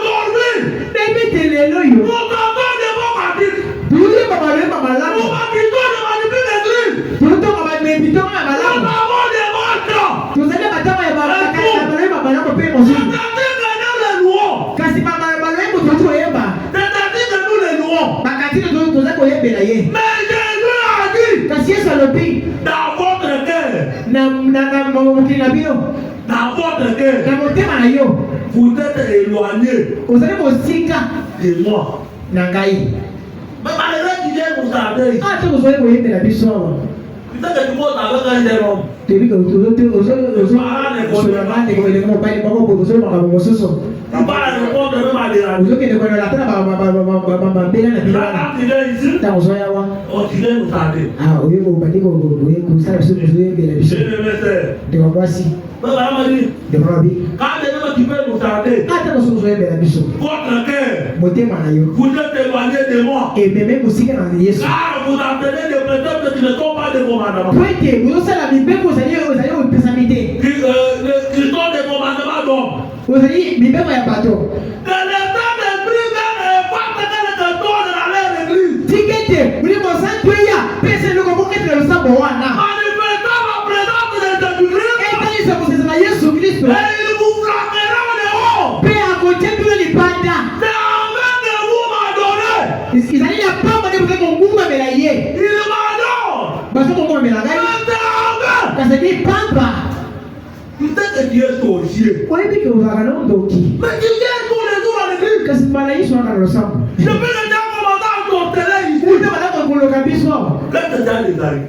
aujourd'hui. Ebetelelo yo. Nous t'entendons des bons baptistes. Tuli babaloyeba Nous malamu. baptisons de manipule l'église. Totonga bamebitonga ya Nous malamu. avons des monstres. Tozali batama ya baloyeba malamu mpe C'est mosusu. à-dire que nous les louons. Kasi baloyeba tozi koyeba. C'est-à-dire que nous les louons. Bakatini toza koyebela ye. Mais Jésus a dit, Kasi Yesu alobi dans votre cœur, na mokili na bino dans votre cœur, na motema na yo vous êtes éloignés ozali kosika de moi. na ngai. Mais malgré qu'il vienne vous aider, Ate ozali koyebela biso awa. peut-être que tu vas avec un des hommes. Tebika ozosola bandeko elenge mobali moko boye ozoli makambo mosusu. Tu vas répondre même à des ratés. Ozokende koyela ata bambela na bino wana. Quand tu viens ici, Ntango ozoya awa. on dirait nous aider. Oyebi obandi kosala biso ozoyebela biso. C'est le message. Ndeko mwasi Mais madame a dit, ndeko mabi. quand même tu peux nous aider, Ata mosusu ozoyebela biso. votre cœur, Motema na yo vous êtes éloignés de moi. ememe kosika na Yesu. Car vous appelez des préceptes qui ne sont pas des commandements. Po ete bozosala mibeko ozali kopesami te. Qui sont des commandements d'hommes. Vous avez mis même un bateau. Que l'état d'esprit n'est pas quelqu'un de toi dans l'église. Ticket, vous dites, mon sang, tu es là. Personne ne comprend que le sang, bon, Manifestant la présence de Jésus-Christ. Et quand il s'est posé sur Jésus-Christ, Et il vous frappera de haut. Père, à côté, tu es les bandas. C'est avant que vous m'adorez. Ils allaient la pas de vous qu'on goûte, mais là, il est. Il m'adore. Parce qu'on goûte, mais là, C'est avant. parce que dit pampa. Peut-être que Dieu est aux yeux. On dit que vous avez un nom qui. Mais tu viens tous les jours à l'église. Que c'est malade, soit dans le sang. Je peux déjà commencer à compter ici. Vous êtes malade pour le cabissoir. Quand déjà les amis.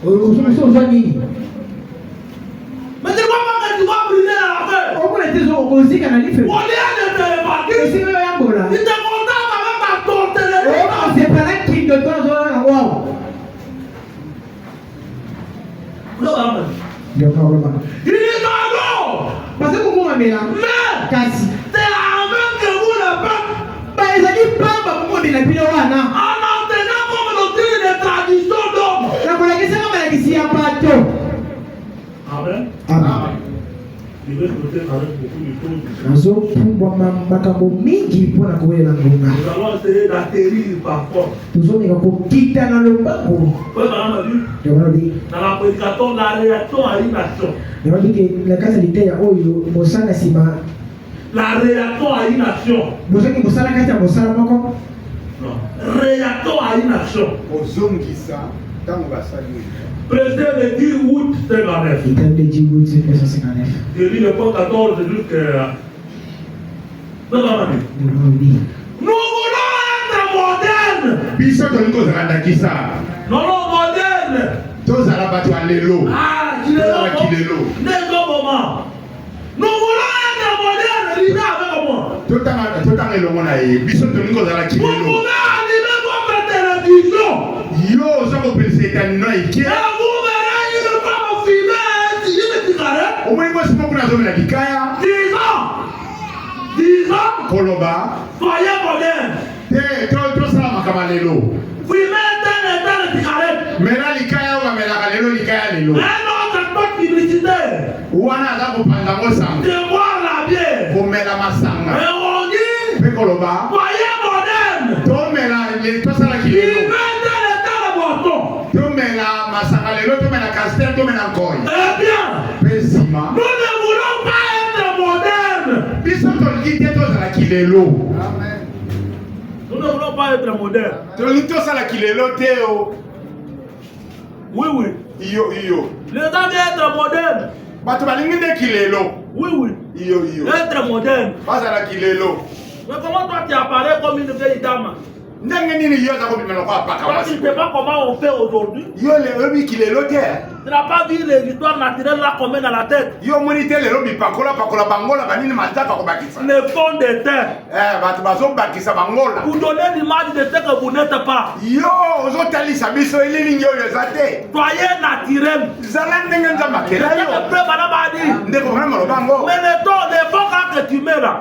Vous sommes venus. Mais tu ne vois pas que tu vas brûler la fête. On peut être aussi quand on dit fait. Au lieu de te répartir, C'est un peu là. tu te contentes avec ta tonterie. Oh, c'est pas là qui te donne. Wow. Il est d'accord. Parce que vous m'avez là. Mais Kasi. c'est avant que vous le faites. Bah, ils ont dit pampa pour moi, mais la pile En maintenant comme doctrine des traditions d'hommes. la question est ici, il n'y a pas de Amen. Amen. Je vais noter avec beaucoup de choses. Nazo pour makambo mingi pour na koyela ngonga. Nous allons essayer d'atterrir par force. Tuzoni kako kita na lombango. Comme on a vu, Ndio dit. dans la prédication, la réaction à une action. Ndio dit que la casa liteya oyo mosala sima. La réaction à une action. Bozoki mosala kati ya mosala moko. Non. Réaction à une action. Président le 10 août 59. Il t'a dit vous c'est 1959. Je lis le point 14 jusqu'à. Non, non, non. Ndio dit. Nous voulons être modernes. biso tolingi kozala kisa Non, non, modernes. tozala bato ya lelo Ah, tozala kilelo n'est pas moment. Nous voulons être modernes. Lisez avec moi. totanga elongo na ye biso tolingi kozala Vous kilelo pouvez allumer votre télévision. yo oza kopelisa etanino eke Et vous verrez une femme filmer une cigarette. omoi mwasi moko nazomela likaya 10 ans. koloba Soyez modernes. te tosala makambo ya lelo Filmer une cigarette. mela likaya oyo bamelaka lelo likaya lelo Un autre spot publicitaire. wana aza kopanza ngo sango De boire la bière. komela masanga Et on dit, mpe koloba soyez modernes. tomela tosala Il kilelo met dans le temps de boisson. tomela masanga lelo tomela castel tomela nkoi Eh bien, mpe nsima nous ne voulons pas être modernes. biso tolingi te tozala kilelo Nous ne voulons pas être modernes. tolingi tosala kilelo te o Oui, oui. iyo Les gens d'être modernes. bato balingi nde kilelo Oui, oui. iyo Être moderne. bazala kilelo Mais comment toi tu apparais comme une vieille dame? ndenge nini yo oza kobimela kwa apaka Toi tu ne sais pas comment on fait aujourd'hui. yo oyebi kilelo te Tu n'as pas vu les histoires naturelles là qu'on met dans la tête. yo omoni te lelo bipakola bangola banini mataka kobakisa Les fonds de terre. bato bazobakisa bangola Pour donner l'image de ce que vous n'êtes pas. yo ozotalisa biso elilingi oyo eza te Soyez naturel. zala ndenge nzambe akela C'est yo le peu madame a dit. ndeko vraimen maloba yango Mais les fonds là que tu mets là,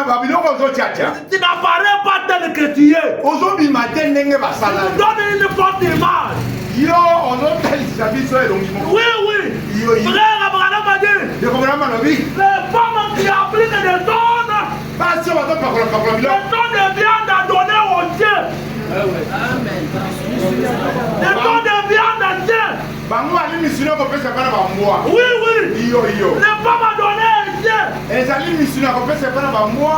babiloko ozotiatia tu n'apparais pas tel que tu es. ozobima te ndenge Tu basala nous donnes une forte image. yo ozotalisa biso elongi moko Oui, oui. Yo, yo. Frère Abraham a dit. ndeko vraimen malobi Les femmes qui appliquent des tonnes. basi oyo bazopakola Les biloko tonnes de viande à donner au Dieu. Les tonnes de viande à Dieu. bango ali misuni akopesa bana bambwa Oui, oui. iyo Les femmes à donner à Dieu. ezali misuni akopesa bana bambwa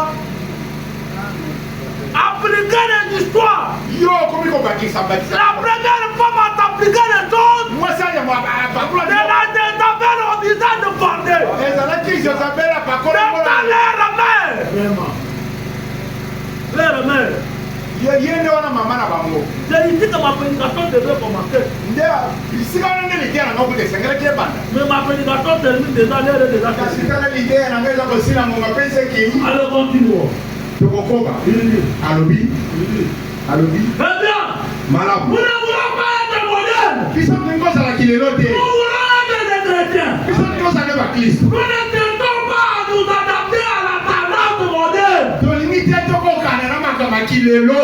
Appliquer les histoires. yo okomi kobakisa bakisa La première femme à t'appliquer les choses. mwasi anyama bakula De la Jézabel au visage de Bordel. ezalaki josabel apakola C'est ça leur mère. Vraiment. Leur mère. ye nde wana mama na bango C'est ici que ma prédication devait commencer. nde bisika wana nde lideya na nga kuta esengelaki ebanda Mais ma prédication termine déjà, l'heure est déjà kasi finie. tala lideya na nga eza kosila ngonga mpe sekei Allez, continuons. tokokoba alobi alobi Eh bien, malamu nous ne voulons pas être modernes. biso tolingi kozala kilelo te Nous voulons être des chrétiens. biso tolingi kozala nde baklisto Nous ne tentons pas à nous adapter à la tendance moderne, tolingi te tokokana na makambo ya kilelo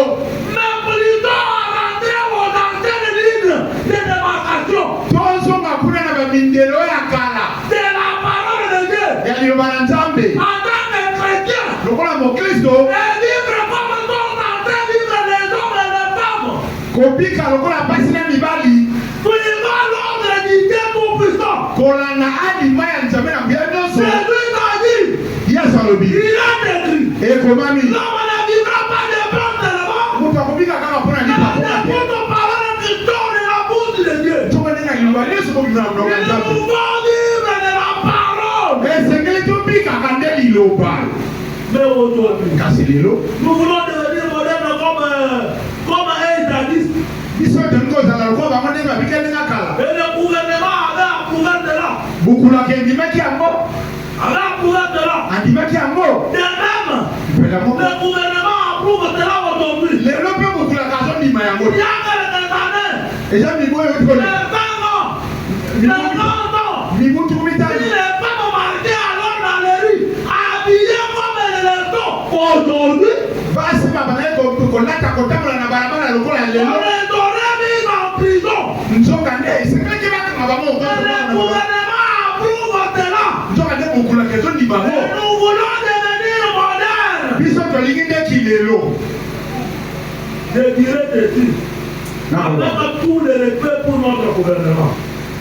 mais plutôt à rentrer aux anciennes lignes de démarcation tozonga kuna na bamindelo ya kala de la parole de Dieu ya liloba na nzambe en tant que eza lokola pasi na mibali suivant l'ordre du Dieu tout-puissant. kolanda alima ya nzambe na nguya nyonso C'est lui qui a dit, yesu alobi il a décrit. ekomami L'homme ne vivra pas de pain seulement, moto akobika kaka mpona mais lipakola de toute parole qui sort de la bouche de Dieu. ntongo ndenge liloba nyonso kobima na monoko ya Nous nzambe pouvons vivre de la parole. esengeli tobikaka nde liloba Mais aujourd'hui, kasi lelo nous voulons devenir modernes comme un jadis. biso tolingi kozala lokola bango ndenge babika ndenge kala Et le gouvernement avait approuvé de là. bukulaka endimaki yango Avait approuvé de là. andimaki yango De même, mpela moko le gouvernement approuve de là aujourd'hui. lelo mpe bukulaka azondima yango Il y a quelques années, eza mibu oyo les toli 20 ans, les 30 ans, mibu tuku si mitano les femmes marchaient alors dans les rues, habillées comme les gens, aujourd'hui, basi babandaki kolata kotambola na balabala lokola on lelo les aurait mis en prison. nzoka nde esengeli bakanga bango Mais le gouvernement approuve de là. nzoka nde bokulaka ezondima Et bango nous voulons devenir modernes. biso tolingi ndeki lelo Je dirais ceci, avec tout le respect pour notre gouvernement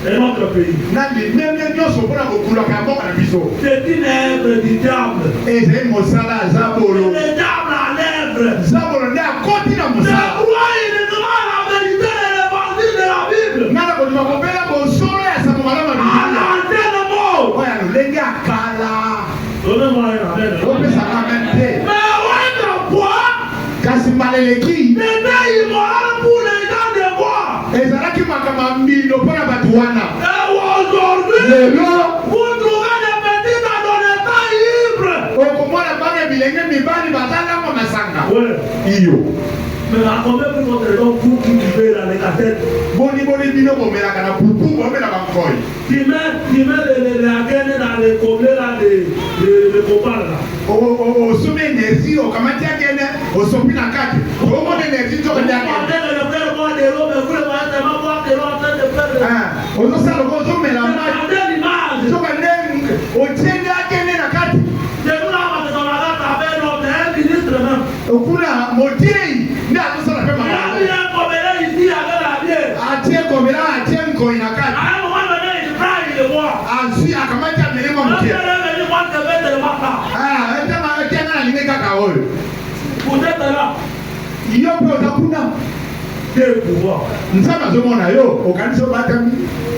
et notre pays. na limeme nyonso mpona kokulaka ya mboka na biso C'est une œuvre du diable. ezali mosala aza bolo Le diable à l'œuvre. zabolo nde akoti na Je mosala crois uniquement à la vérité de l'évangile de la Bible. nga na kondima kobela bosolo ya sango malamu ya À bibilia l'ancienne mode. oyo ya lolenge ya kala Donnez-moi un amen. opesaka me te Mais autrefois, kasi mbaleleki c'était immoral pour les gens de boire. ezalaki makambo ya mbindo mpo na bato wana Et aujourd'hui, lelo vous trouvez des petits adolescents ivres. okomona bana bilenge mibali bazalango masanga Ouais. iyo Mais à combien de votre nom vous qui vivez dans les cassettes, boni bino bomelaka na pupu bomela bankoi qui met les graines dans les comblés là, les copains là. osombi energie okamati akene osopi na kati omona energie nzoka Vous nde pensez akene que le frère boit de l'eau, mais vous le voyez seulement boire de l'eau en train de faire de ozosala loko ozomela mai Regardez l'image. nzoka nde otie nde akende na kati C'est nous là, parce qu'on a avec notre ministre même. okuna motiei nde azosala mpe Il a makambo mis un comméré ici avec la bière. atie komela atie nkoi na À kati un moment donné, il prend, il le voit. azwi akamati amelema Un moke frère est venu voir que je vais te le voir. etianga na lingi kaka oyo Vous êtes là. yo mpe oza kuna Quel pouvoir. nzambe azomona yo okanisi obatami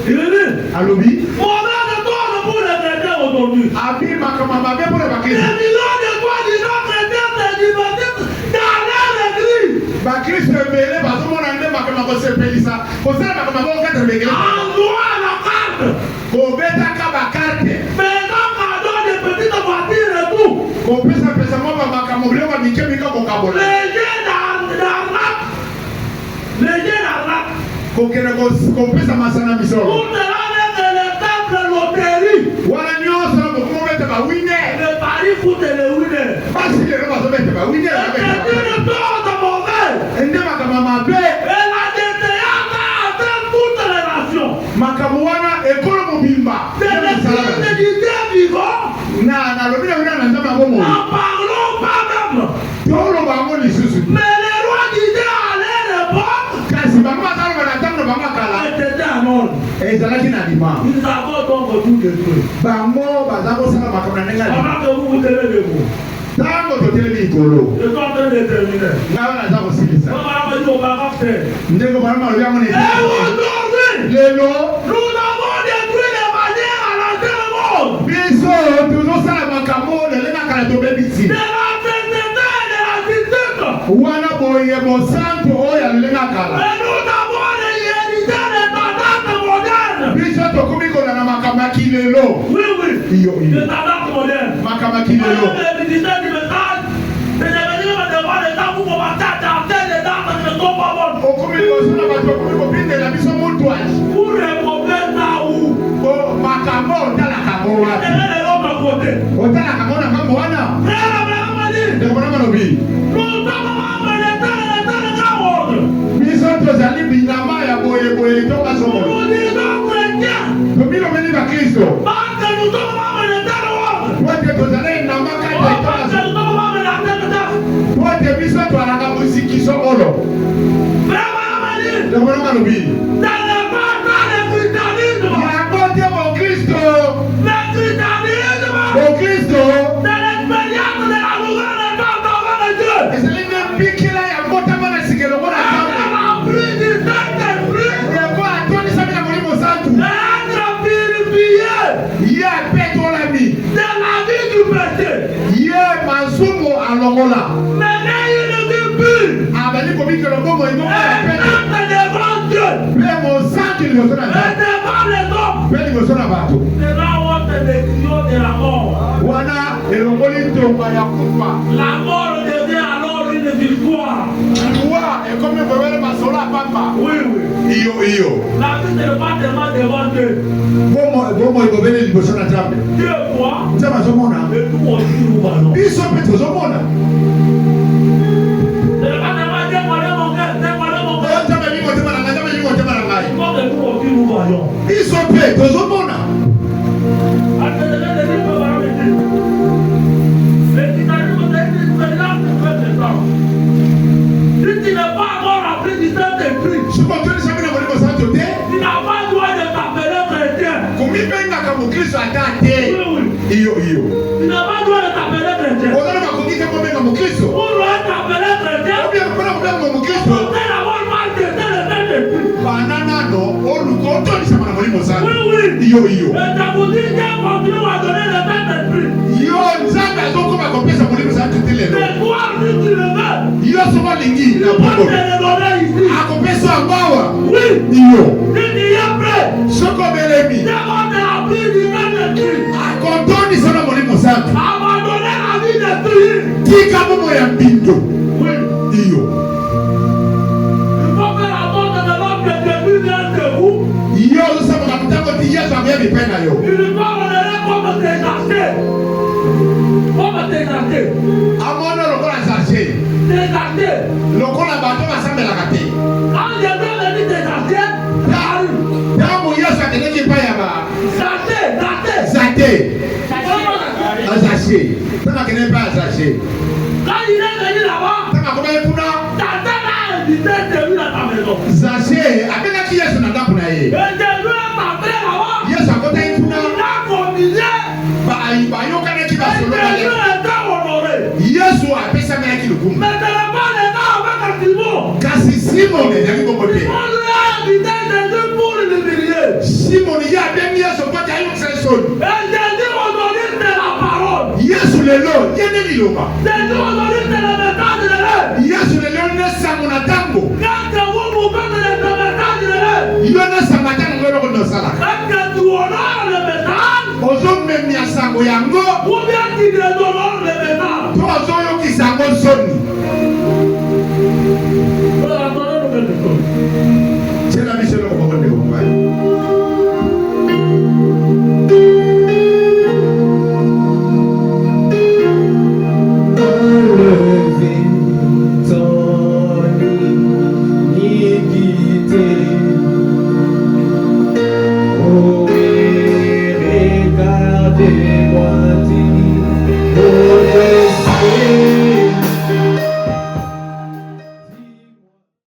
Il est dit, alobi mon âme tourne pour les chrétiens aujourd'hui. abi makambo mabe mpona Des bakristo millions de soi-disant chrétiens se divertissent dans leur église. bakristo ebele bazomona nde makambo kosepelisa kosala makambo bakokata bekele En jouant la carte. kobetaka bakarte Faisant cadeau de petites voitures et tout. kopesapesa mwa bamakambo biloko ya mike mika kokabola Les jeux d'arnaque. Les jeux d'arnaque. kokende kopesa masana misolo Pour cela, avec les simples loteries. wana nyonso na bokoma obeta bawine Le pari fout et le winner. basi lelo bazobeta bawine C'est une chose mauvaise. nde makambo mabe Et la déchéance a atteint toutes les nations. makambo wana ekolo mobimba C'est l'esprit du Dieu vivant. nalobi na wina na nzambe yango moi N'en parlons pas même. toloba yango lisusu Mais les rois disaient à leur époque, kasi bango bazaloba na ntango na bango kala c'était un ordre. ezalaki na lima Nous avons donc tout détruit. bango baza kosala makambo na ndenge ya lima Pendant que vous vous tenez debout, ntango totelemi likolo je suis en train de terminer. ngai wana aza kosilisa On va dire au caractère. ndenge bana malobi yango na Et aujourd'hui, lelo nous avons détruit les manières à l'ancienne mode. biso tozosala makambo lelo na kala tobebisi De la sainteté et de la justice. wana boye mosantu oyo ya lelo na kala Et nous avons hérité des tendances modernes. biso tokomi kolanda makambo ya kilelo Oui, oui. iyo Des iyo tendances modernes. makambo ya kilelo Les ministères du message, c'est de venir me demander les gens pour commencer à danser les danses qui ne sont pas bonnes. okomi kosala bato okomi kobindela biso moutwage Pour réformer ça où? makambo otalaka ngo Et wapi de l'autre côté. otalaka ngo na ngambo wana Frère Abraham a dit, ndeko bana malobi nous sommes membres de tel grand ordre. biso tozali binama ya boyeboye to basomolo Nous disons chrétiens, tobilobeli bakristo parce que nous sommes membres de tel ordre. pote tozali enama kati ya to Parce que nous sommes membres de tel ordre. pote biso twalaka mosikiso olo Frère Abraham a dit, ndeko alobi. Ce n'est pas le christianisme. Yango te mon Kristo. Le christianisme. Mon Kristo. C'est l'expérience de la nouvelle étape devant le Dieu. Ezali nde mbikila ya mbotama na sikelo ngona Elle Nzambe. est remplie du Saint-Esprit. Yango atonisami na Molimo Santu. Être purifié Ye apetolami. de la vie du péché. Ye masumu alongola. Mener une vie pure. Abali kobikela bongo Et enoko ya pete. être devant Dieu. Mpe mosantu liboso na Et Nzambe. devant les hommes. Mpe liboso na bato. C'est là où on te décrit de la mort. Wana elongoli ntonga ya kufa. La mort devient alors une victoire. Liwa ekomi kowele masolo apamba. Oui, oui. Iyo. La vie n'est pas tellement devant Dieu. Bomo ekobele liboso na Nzambe. Dieu voit. Nzambe azomona. Et nous aussi nous voyons. Biso mpe tozomona. Ce n'est pas tellement Dieu voyait mon cœur. Dieu voyait mon cœur. Oyo Nzambe elingi motema na ngai, Nzambe elingi motema na ngai. Il faut que nous aussi nous voyons. Biso mpe tozomona. Si tu n'es pas encore rempli du Saint-Esprit, Soki otonisami na Molimo Santu te, tu n'as pas le droit de t'appeler chrétien. komibengaka mokristo ata te. Oui, oui. Iyo. Tu n'as pas le droit de t'appeler chrétien. Oza na makoki te kobenga mokristo. Pour doit t'appeler chrétien, Obia mpona kobenga il mokristo. faut d'abord manifester le Saint-Esprit. Bana nano oluka otonisama na Molimo Santu. Oui, oui. Iyo. Et ta boutique continue à donner le Saint-Esprit. Yo Nzambe azokoma kopesa Molimo Santu te lelo. Mais toi, si tu le veux, Yo soko olingi il na va te bongo. le donner ici. Akopesa yango awa. Oui. Iyo. Si tu y es prêt, Soki obelemi. d'abord te remplir du Saint-Esprit. Akotonisa na Molimo Santu. Abandonner la vie de Dieu. Tika bomo ya mbindo. Oui. Iyo. Il faut faire en sorte que l'homme de Jésus vienne de vous. Yo ozosambaka motango ti Yesu akoya mipe na yo. Il faut donner comme tes achetés. Comme tes achetés. Amona lokola sachet. Tes achetés. Lokola bato basambelaka te. Quand je vais venir tes achetés, j'arrive. Ntango Yesu akendeki epai ya Achetés, achetés. bazate. Azache. Ntango akende epai ya zache. Quand il est venu là-bas, Ntango akomaki kuna Satan a invité Jésus dans ta maison. zache abengaki Yesu na ndako na ye. Et Jésus est entré là-bas. Yesu akotaki kuna Il a communié. bayokanaki Et basolo na Jésus ye. était honoré. Yesu apesamelaki lokumu. Mais ce n'est pas le cas avec un Simon. Kasi Simon ezalaki bongo te. On lui a invité Jésus pour l'humilier. Simon ye abengi Yesu mpo te ayokisa ye soni. Et Jésus aujourd'hui c'est la parole. Yesu lelo ye nde liloba. Jésus aujourd'hui c'est le message de l'air. Yesu lelo nde sango na ntango. Quand vous vous faites le message de l'air, Yo nde sango ya ntango eloko ndosala. est-ce que tu honores le message Ozomemia sango yango ou bien tu déshonores le message? to ozoyokisa yango soni. Voilà, attendez-nous quelque chose. Tiela biso eloko moko ndeko mobali. Regardez